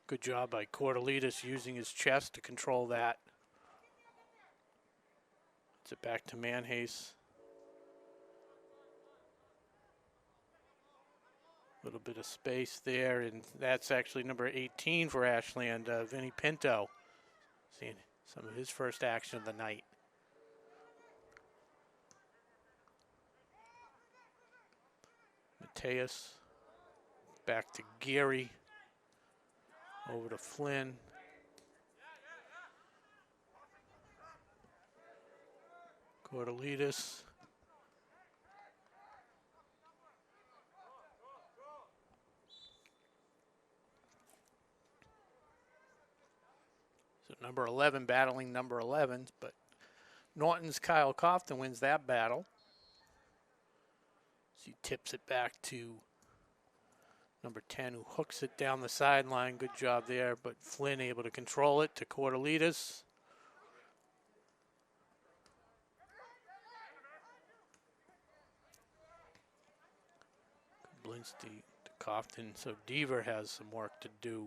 Good job by Cordelitas using his chest to control that. It's it back to Manhase. A little bit of space there, and that's actually number 18 for Ashland, Vinny Pinto. Seeing some of his first action of the night. Mateus back to Geary. Over to Flynn. Cordelitas. So number 11 battling number 11, but Norton's Kyle Coughton wins that battle. So he tips it back to number 10, who hooks it down the sideline. Good job there, but Flynn able to control it to Cordelitas. Kublinski to Coughton, so Deaver has some work to do.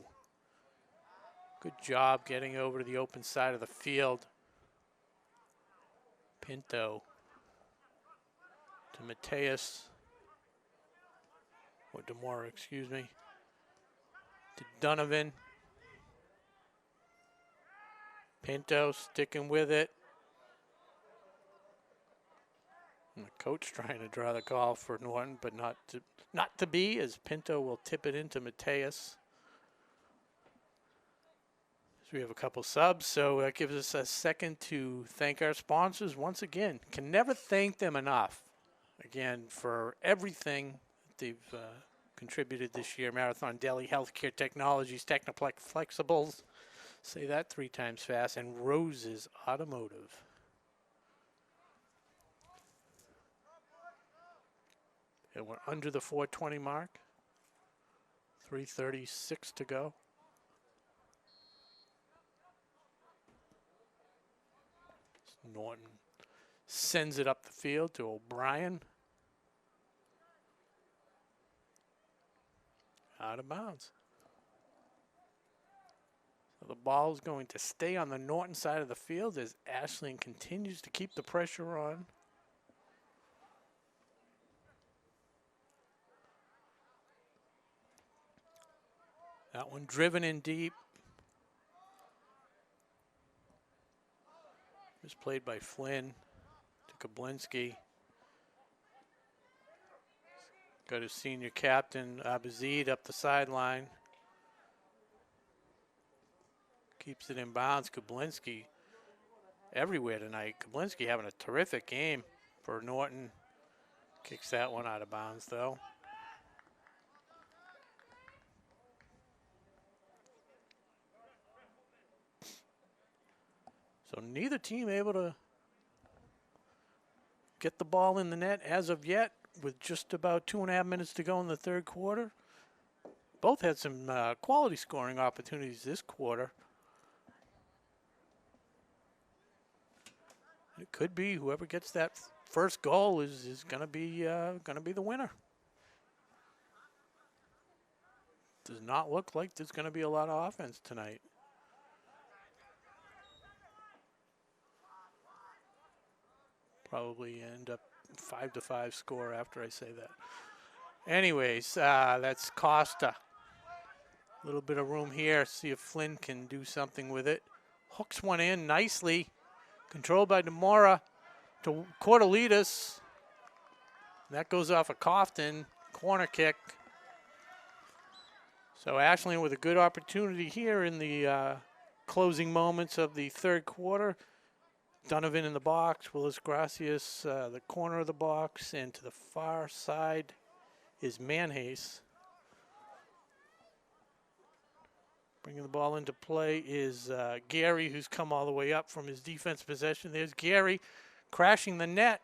Good job getting over to the open side of the field. Pinto to Mateus. Or DeMora, excuse me. To Donovan. Pinto sticking with it. And the coach trying to draw the call for Norton, but not to be, as Pinto will tip it into Mateus. So we have a couple subs, so that gives us a second to thank our sponsors once again. Can never thank them enough, again, for everything they've contributed this year. Marathon Deli, Healthcare Technologies, Technoplex Flexibles, say that 3 times fast, and Rose's Automotive. And we're under the 420 mark. 3:36 to go. Norton sends it up the field to O'Brien. Out of bounds. So the ball is going to stay on the Norton side of the field as Ashland continues to keep the pressure on. That one driven in deep. It was played by Flynn to Kublinski. Got his senior captain, Abuzid, up the sideline. Keeps it in bounds. Kublinski everywhere tonight. Kublinski having a terrific game for Norton. Kicks that one out of bounds, though. So neither team able to get the ball in the net as of yet, with just about 2.5 minutes to go in the third quarter. Both had some quality scoring opportunities this quarter. It could be whoever gets that first goal is going to be the winner. Does not look like there's going to be a lot of offense tonight. Probably end up 5-5 score after I say that. Anyways, that's Costa. A little bit of room here. See if Flynn can do something with it. Hooks one in nicely. Controlled by Demora to Cortelitas. That goes off a Cofton. Corner kick. So Ashland with a good opportunity here in the closing moments of the third quarter. Donovan in the box. Willis Gracias, the corner of the box. And to the far side is Manhase. Bringing the ball into play is Gary, who's come all the way up from his defense possession. There's Gary crashing the net.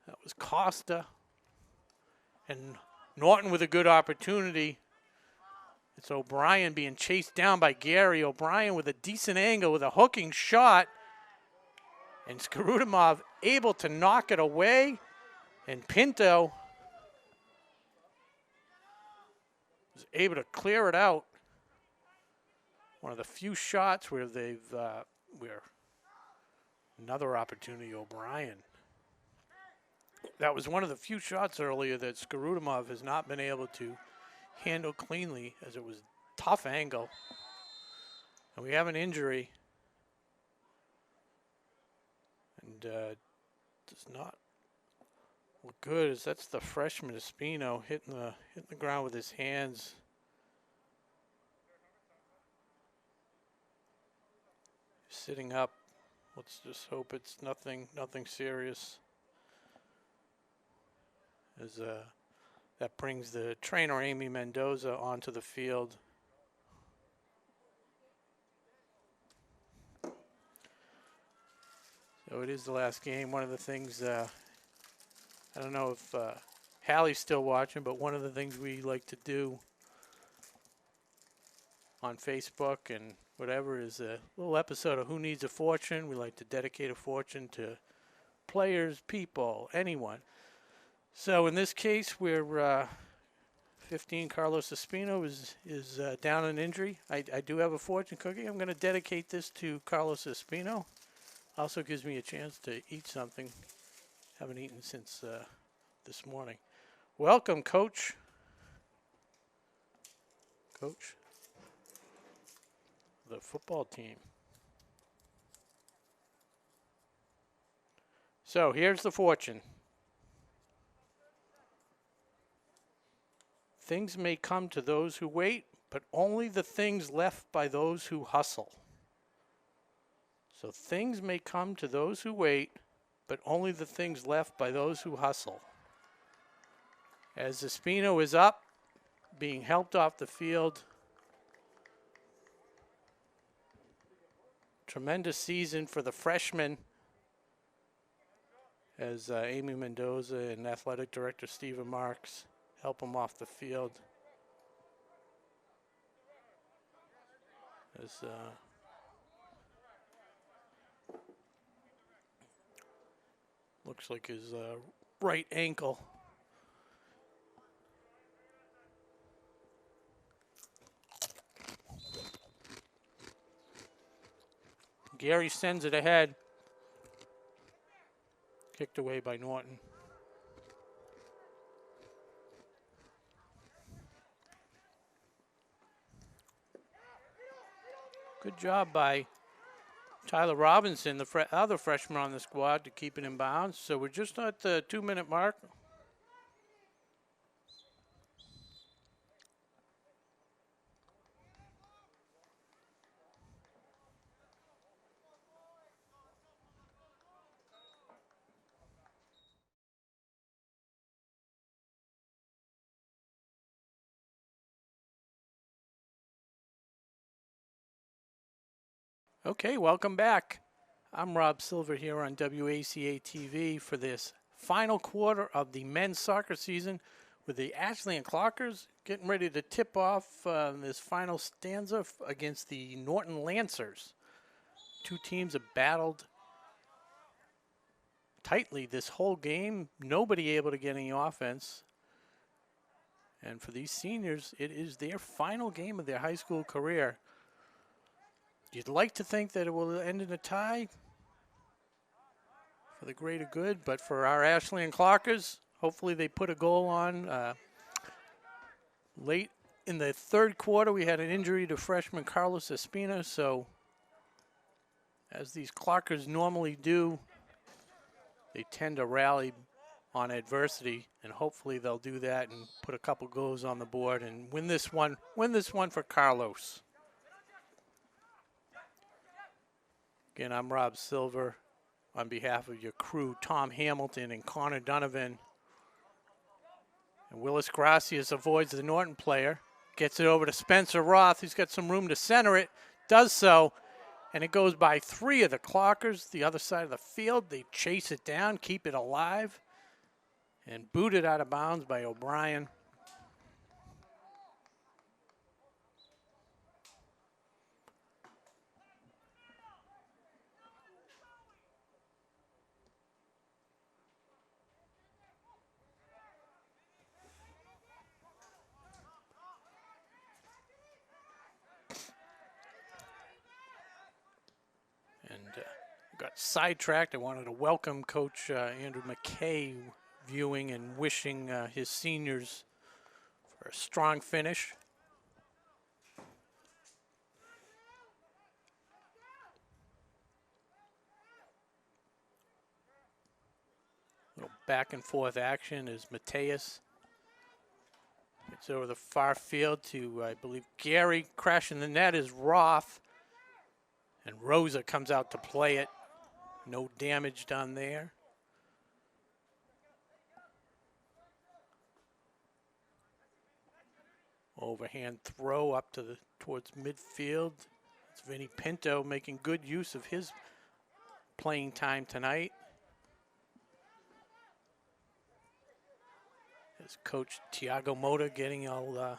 That was Costa. And Norton with a good opportunity. It's O'Brien being chased down by Gary. O'Brien with a decent angle with a hooking shot. And Skrudimov able to knock it away. And Pinto was able to clear it out. One of the few shots where where another opportunity, O'Brien. That was one of the few shots earlier that Skrudimov has not been able to handle cleanly, as it was a tough angle. And we have an injury. And does not look good, as that's the freshman Espino hitting the ground with his hands. Sitting up. Let's just hope it's nothing serious. As that brings the trainer Amy Mendoza onto the field. So it is the last game. One of the things, I don't know if Hallie's still watching, but one of the things we like to do on Facebook and whatever is a little episode of Who Needs a Fortune. We like to dedicate a fortune to players, people, anyone. So in this case, we're 15. Carlos Espino is down in injury. I do have a fortune cookie. I'm going to dedicate this to Carlos Espino. Also gives me a chance to eat something. Haven't eaten since this morning. Welcome, Coach. Coach, the football team. So here's the fortune. Things may come to those who wait, but only the things left by those who hustle. So things may come to those who wait, but only the things left by those who hustle. As Espino is up, being helped off the field. Tremendous season for the freshman, as Amy Mendoza and Athletic Director Stephen Marks help him off the field. As looks like his right ankle. Gary sends it ahead. Kicked away by Norton. Good job by Tyler Robinson, the other freshman on the squad, to keep it in bounds. So we're just at the 2-minute mark. Okay, welcome back. I'm Rob Silver here on WACA-TV for this final quarter of the men's soccer season with the Ashland Clockers getting ready to tip off this final stanza against the Norton Lancers. Two teams have battled tightly this whole game. Nobody able to get any offense. And for these seniors, it is their final game of their high school career. You'd like to think that it will end in a tie for the greater good, but for our Ashland Clockers, hopefully they put a goal on. Late in the third quarter, we had an injury to freshman Carlos Espina, so as these Clockers normally do, they tend to rally on adversity, and hopefully they'll do that and put a couple goals on the board and win this one for Carlos. Again, I'm Rob Silver on behalf of your crew, Tom Hamilton and Connor Donovan. And Willis Gracias avoids the Norton player, gets it over to Spencer Roth, who's got some room to center it, does so, and it goes by three of the Clockers, the other side of the field. They chase it down, keep it alive, and boot it out of bounds by O'Brien. Got sidetracked. I wanted to welcome Coach Andrew McKay viewing and wishing his seniors for a strong finish. Little back and forth action as Mateus gets over the far field to, I believe, Gary. Crashing the net is Roth. And Rosa comes out to play it. No damage done there. Overhand throw up to towards midfield. It's Vinny Pinto making good use of his playing time tonight. His coach Tiago Mota getting all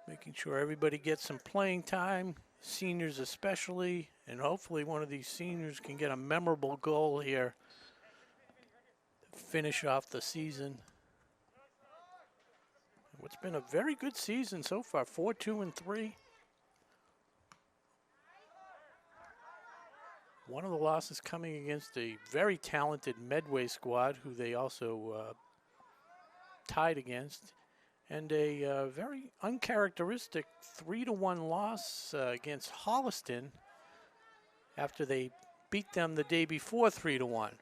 making sure everybody gets some playing time, seniors especially, and hopefully one of these seniors can get a memorable goal here to finish off the season. What's been a very good season so far, 4-2-3. One of the losses coming against a very talented Medway squad, who they also tied against. And a very uncharacteristic 3-1 loss against Holliston after they beat them the day before 3-1.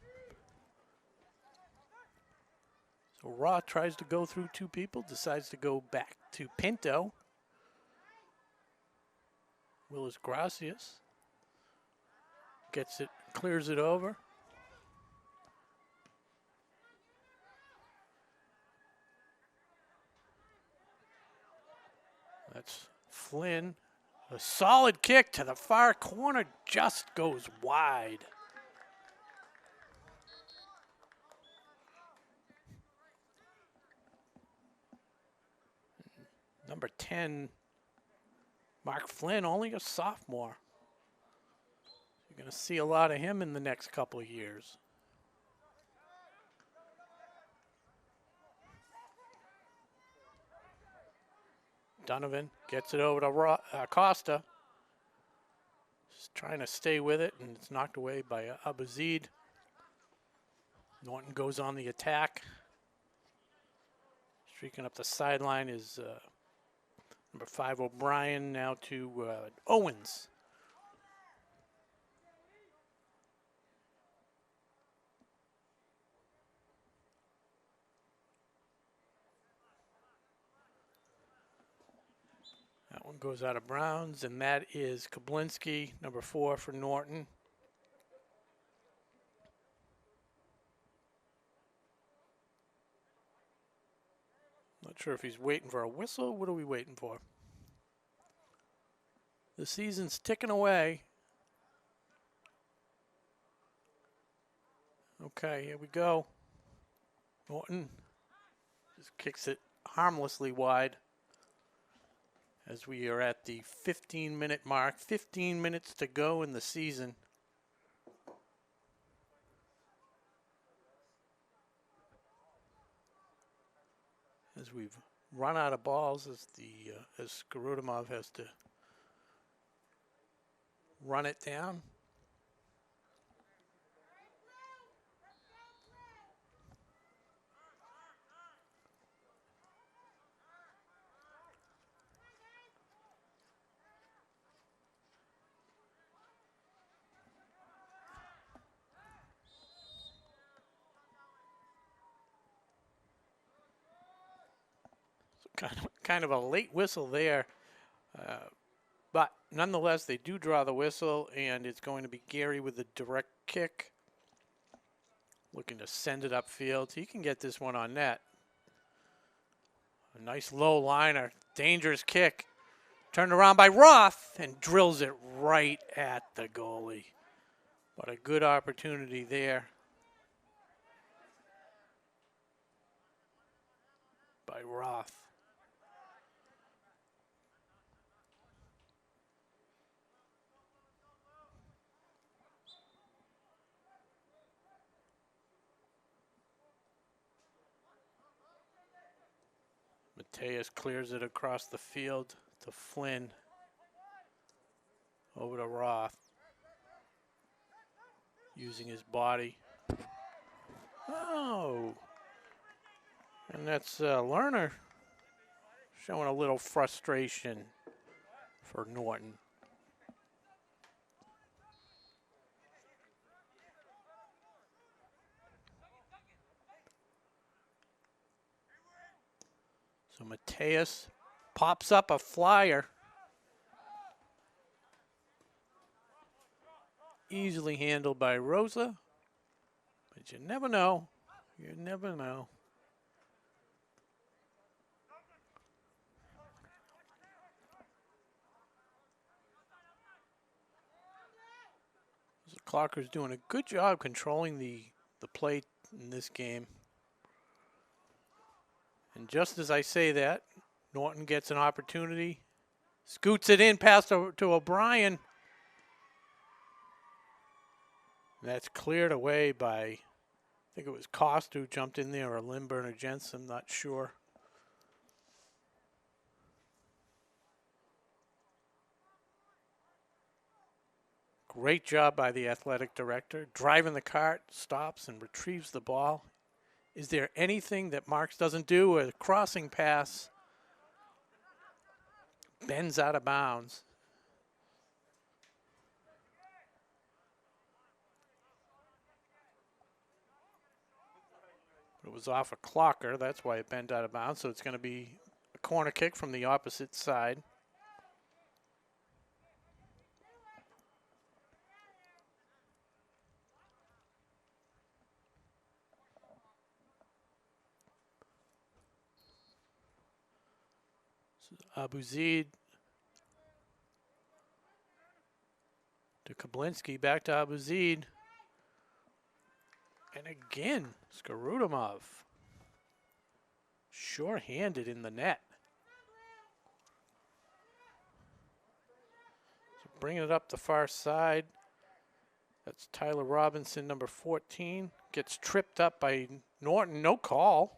So Roth tries to go through two people, decides to go back to Pinto. Willis Gracias gets it, clears it over. That's Flynn. A solid kick to the far corner, just goes wide. Number 10, Mark Flynn, only a sophomore. You're going to see a lot of him in the next couple of years. Donovan gets it over to Costa. Just trying to stay with it, and it's knocked away by Abazid. Norton goes on the attack. Streaking up the sideline is number 5, O'Brien, now to Owens. That one goes out of Browns, and that is Kablinski, number 4 for Norton. Not sure if he's waiting for a whistle. What are we waiting for? The season's ticking away. Okay, here we go. Norton just kicks it harmlessly wide as we are at the 15-minute mark. 15 minutes to go in the season. As we've run out of balls, as Skarudimov has to run it down. Kind of a late whistle there, but nonetheless they do draw the whistle, and it's going to be Gary with the direct kick, looking to send it upfield. He can get this one on net. A nice low liner, dangerous kick, turned around by Roth and drills it right at the goalie. But a good opportunity there by Roth. Mateus clears it across the field to Flynn. Over to Roth. Using his body. Oh. And that's Lerner showing a little frustration for Norton. So Mateus pops up a flyer. Easily handled by Rosa. But you never know. You never know. So Clocker's doing a good job controlling the play in this game. And just as I say that, Norton gets an opportunity. Scoots it in past to O'Brien. That's cleared away by, I think it was Cost who jumped in there, or Lindburn or Jensen, not sure. Great job by the athletic director. Driving the cart, stops and retrieves the ball. Is there anything that Marks doesn't do? A crossing pass. Bends out of bounds. It was off a Clocker. That's why it bent out of bounds. So it's going to be a corner kick from the opposite side. Abuzid to Kablinski, back to Abuzid. And again, Skarudimov. Sure-handed in the net. So bringing it up the far side. That's Tyler Robinson, number 14. Gets tripped up by Norton, no call.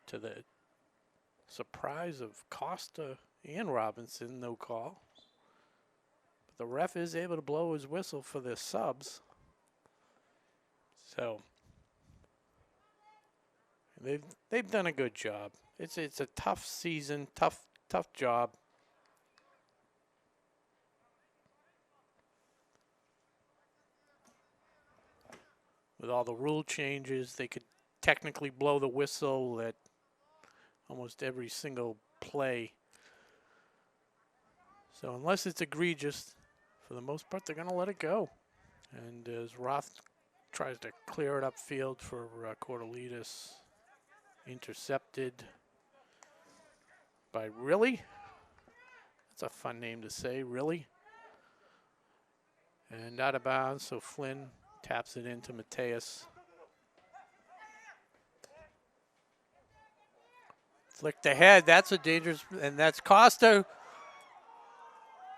To the surprise of Costa and Robinson, no call. But the ref is able to blow his whistle for the subs. So they've done a good job. It's a tough season, tough job. With all the rule changes, they could technically blow the whistle at almost every single play. So unless it's egregious, for the most part, they're going to let it go. And as Roth tries to clear it upfield for Cordelidis, Intercepted by Really. That's a fun name to say, Really. And out of bounds, so Flynn taps it into Mateus. Flicked ahead, that's a dangerous, and that's Costa.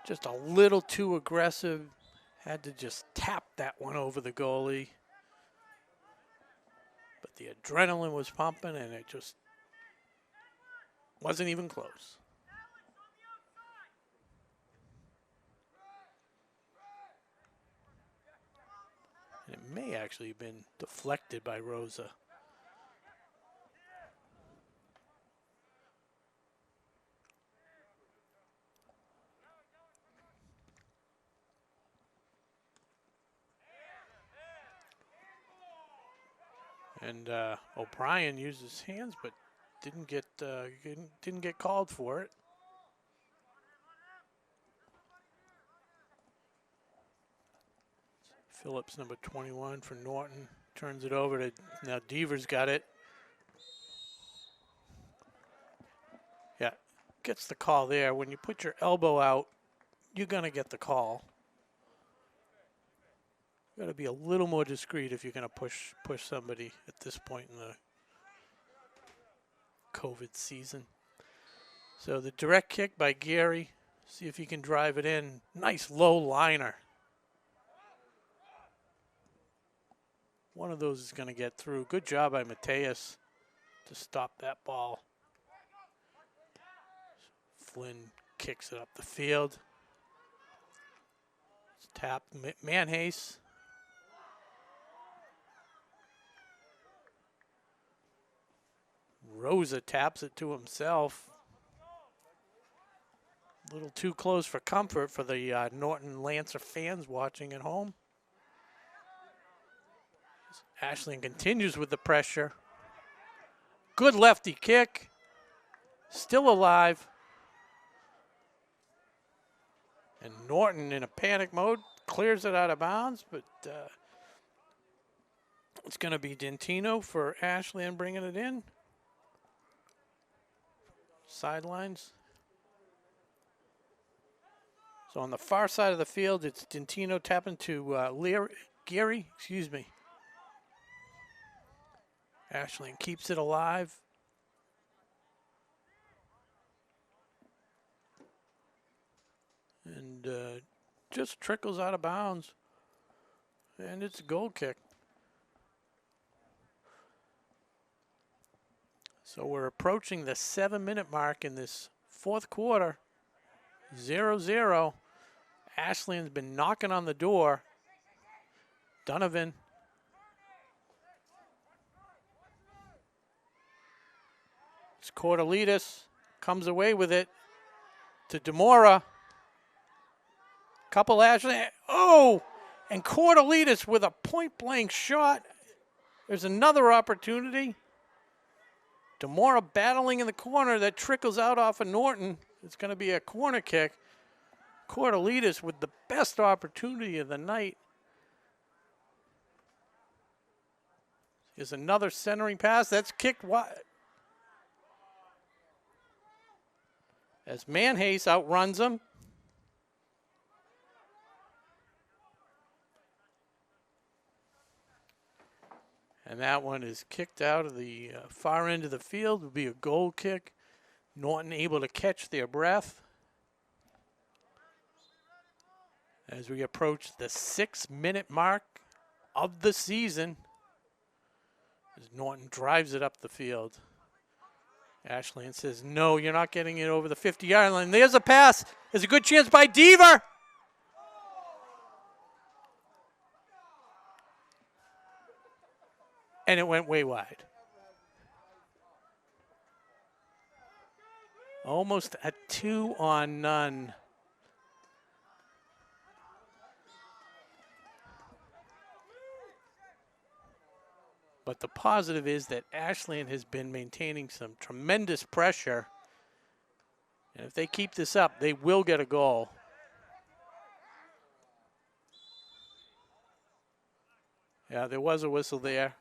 Just a little too aggressive. Had to just tap that one over the goalie. But the adrenaline was pumping and it just wasn't even close. And it may actually have been deflected by Rosa. And O'Brien used his hands, but didn't get called for it. Phillips, number 21 for Norton, turns it over to, now Deaver's got it. Yeah, gets the call there. When you put your elbow out, you're gonna get the call. Got to be a little more discreet if you're going to push somebody at this point in the COVID season. So the direct kick by Gary. See if he can drive it in. Nice low liner. One of those is going to get through. Good job by Mateus to stop that ball. Flynn kicks it up the field. It's tapped. Manhase. Rosa taps it to himself. A little too close for comfort for the Norton Lancer fans watching at home. Ashland continues with the pressure. Good lefty kick. Still alive. And Norton, in a panic mode, clears it out of bounds, but it's going to be Dentino for Ashland bringing it in. Sidelines. So on the far side of the field, it's Dentino tapping to Gary, excuse me. Ashland keeps it alive. And just trickles out of bounds. And it's a goal kick. So we're approaching the 7-minute mark in this fourth quarter. 0-0. Ashland's been knocking on the door. Donovan. It's Cordelidis. Comes away with it to Demora. Couple Ashland. Oh! And Cordelidis with a point-blank shot. There's another opportunity. Demora battling in the corner that trickles out off of Norton. It's going to be a corner kick. Cordelidis with the best opportunity of the night. Here's another centering pass. That's kicked wide. As Manhase outruns him. And that one is kicked out of the far end of the field. It will be a goal kick. Norton able to catch their breath. As we approach the 6-minute mark of the season. As Norton drives it up the field. Ashland says, no, you're not getting it over the 50-yard line. There's a pass. There's a good chance by Deaver. And it went way wide. Almost a 2-on-none. But the positive is that Ashland has been maintaining some tremendous pressure. And if they keep this up, they will get a goal. Yeah, there was a whistle there.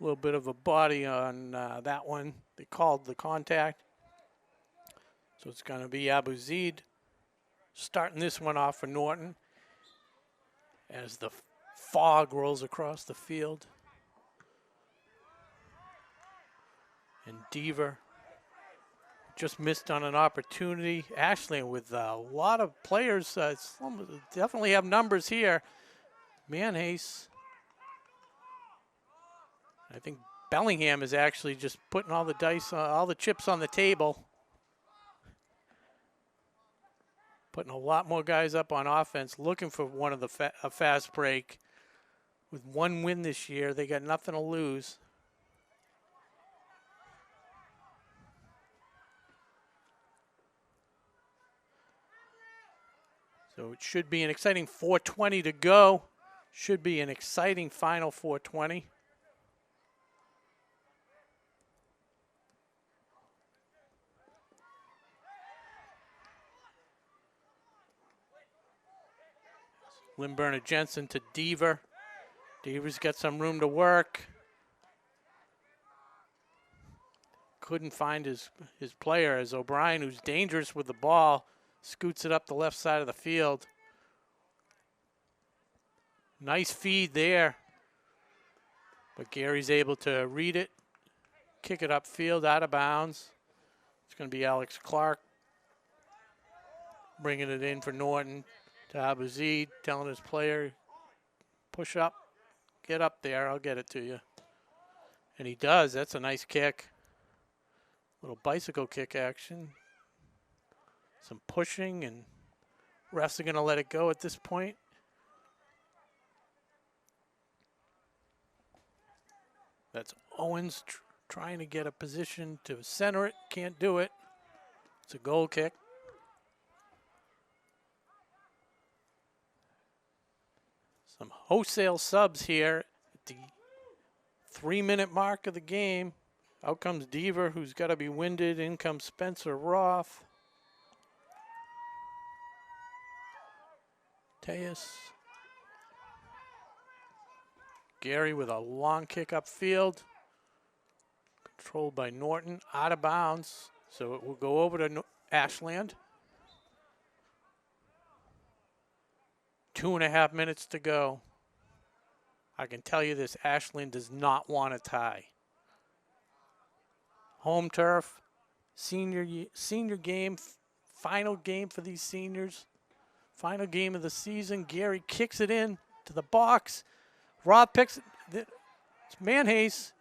A little bit of a body on that one. They called the contact. So it's going to be Abu Zaid starting this one off for Norton as the fog rolls across the field. And Deaver just missed on an opportunity. Ashland with a lot of players, definitely have numbers here. Manhase. I think Bellingham is actually just putting all the dice, all the chips on the table. Putting a lot more guys up on offense, looking for one of the a fast break. With one win this year, they got nothing to lose. So it should be an exciting 4:20 to go. Should be an exciting final 4:20. Limburner Jensen to Deaver. Deaver's got some room to work. Couldn't find his player as O'Brien, who's dangerous with the ball, scoots it up the left side of the field. Nice feed there. But Gary's able to read it, kick it upfield, out of bounds. It's going to be Alex Clark bringing it in for Norton to Abu Zaid, telling his player, push up, get up there, I'll get it to you. And he does. That's a nice kick. Little bicycle kick action. Some pushing, and refs are going to let it go at this point. That's Owens trying to get a position to center it. Can't do it. It's a goal kick. Some wholesale subs here at the 3-minute mark of the game. Out comes Deaver, who's got to be winded. In comes Spencer Roth. Tejas. Gary with a long kick upfield. Controlled by Norton. Out of bounds. So it will go over to Ashland. 2.5 minutes to go. I can tell you this, Ashland does not want a tie. Home turf, senior game, final game for these seniors. Final game of the season. Gary kicks it in to the box. Rob picks it. It's Manhase,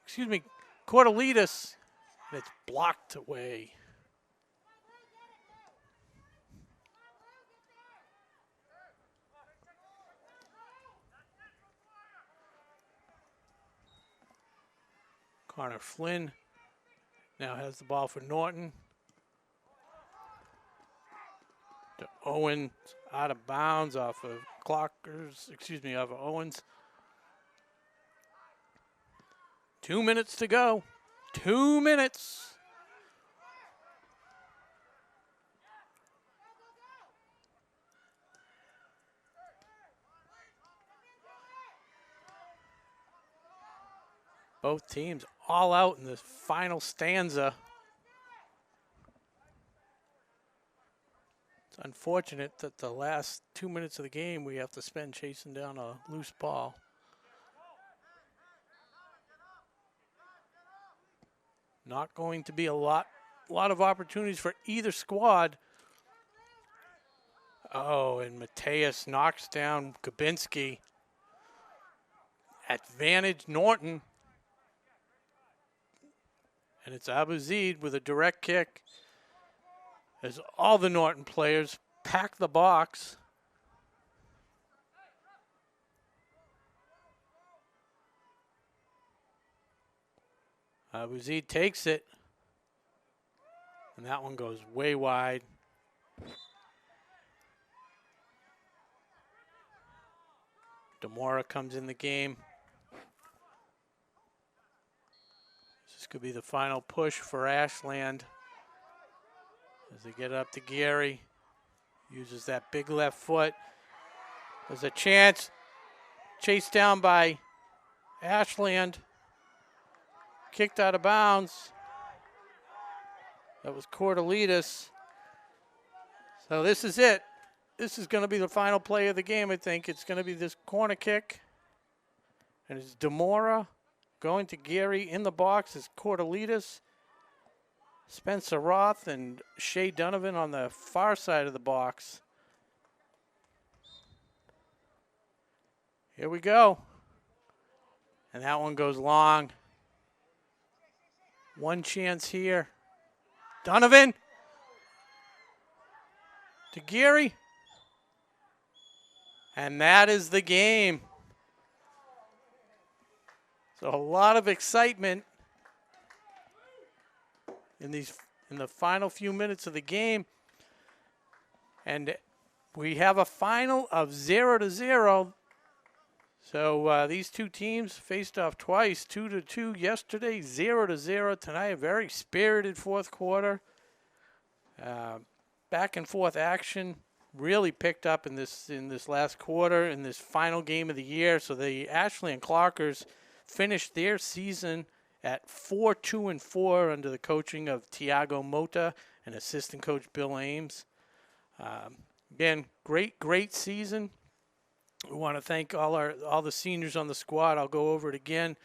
Cordelidis. And it's blocked away. Connor Flynn now has the ball for Norton. To Owens, out of bounds off of off of Owens. 2 minutes to go. 2 minutes. Both teams all out in the final stanza. It's unfortunate that the last 2 minutes of the game we have to spend chasing down a loose ball. Not going to be a lot of opportunities for either squad. Oh, and Mateus knocks down Kabinski. Advantage Norton. And it's Abu Zaid with a direct kick as all the Norton players pack the box. Abu Zaid takes it. And that one goes way wide. Demora comes in the game. This could be the final push for Ashland as they get up to Gary. Uses that big left foot. There's a chance. Chased down by Ashland. kicked out of bounds. That was Cordelitas. So this is it. This is going to be the final play of the game, I think. It's going to be this corner kick. And it's Demora going to Gary. In the box is Cordelitas, Spencer Roth, and Shea Donovan on the far side of the box. Here we go. And that one goes long. One chance here. Donovan to Gary. And that is the game. So a lot of excitement in the final few minutes of the game. And we have a final of 0-0. So these two teams faced off twice, 2-2 yesterday, 0-0 tonight. A very spirited fourth quarter. Back and forth action really picked up in this last quarter, in this final game of the year. So the Ashland Clockers finished their season at 4-2-4 under the coaching of Tiago Mota and assistant coach Bill Ames. Again, great season. We want to thank all the seniors on the squad. I'll go over it again.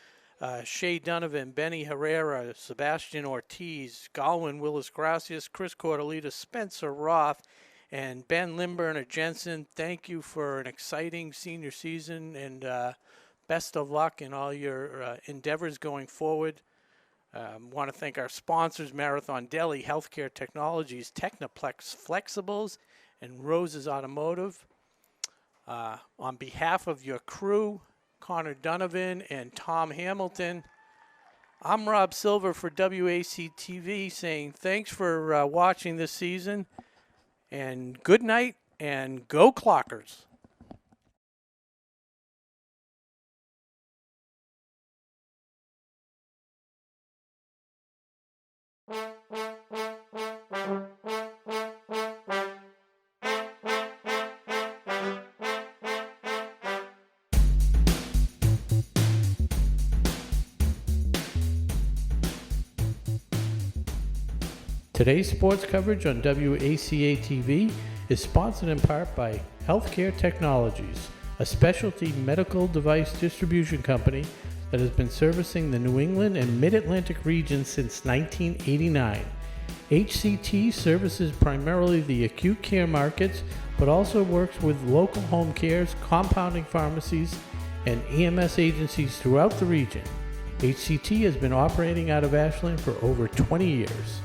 Shea Donovan, Benny Herrera, Sebastian Ortiz, Galwin Willis Gracias, Chris Cordelita, Spencer Roth, and Ben Limburner Jensen. Thank you for an exciting senior season, and best of luck in all your endeavors going forward. Want to thank our sponsors, Marathon Deli, Healthcare Technologies, Technoplex Flexibles, and Rose's Automotive. On behalf of your crew, Connor Donovan and Tom Hamilton, I'm Rob Silver for WACA-TV saying thanks for watching this season, and good night, and go Clockers. Today's sports coverage on WACA-TV is sponsored in part by Healthcare Technologies, a specialty medical device distribution company that has been servicing the New England and Mid-Atlantic region since 1989. HCT services primarily the acute care markets, but also works with local home cares, compounding pharmacies, and EMS agencies throughout the region. HCT has been operating out of Ashland for over 20 years.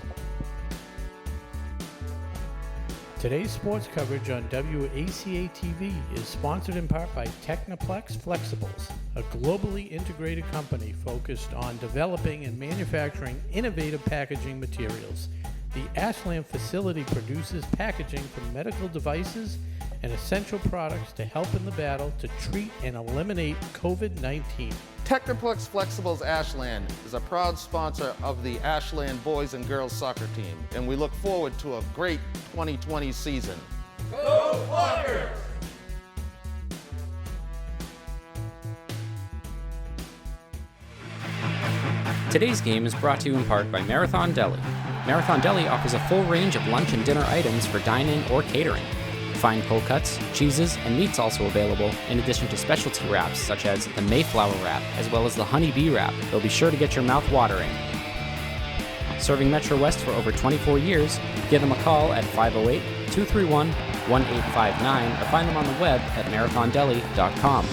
Today's sports coverage on WACA-TV is sponsored in part by Technoplex Flexibles, a globally integrated company focused on developing and manufacturing innovative packaging materials. The Ashland facility produces packaging for medical devices and essential products to help in the battle to treat and eliminate COVID-19. Technoplex Flexibles Ashland is a proud sponsor of the Ashland boys and girls soccer team, and we look forward to a great 2020 season. Go Clockers! Today's game is brought to you in part by Marathon Deli. Marathon Deli offers a full range of lunch and dinner items for dine-in or catering. Fine cold cuts, cheeses, and meats also available, in addition to specialty wraps such as the Mayflower wrap, as well as the Honey Bee wrap. They'll be sure to get your mouth watering. Serving Metro West for over 24 years, give them a call at 508-231-1859 or find them on the web at marathondeli.com.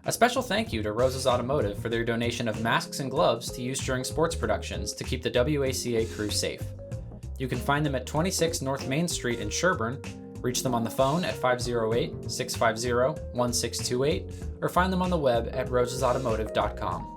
A special thank you to Rose's Automotive for their donation of masks and gloves to use during sports productions to keep the WACA crew safe. You can find them at 26 North Main Street in Sherburne, reach them on the phone at 508-650-1628, or find them on the web at rosesautomotive.com.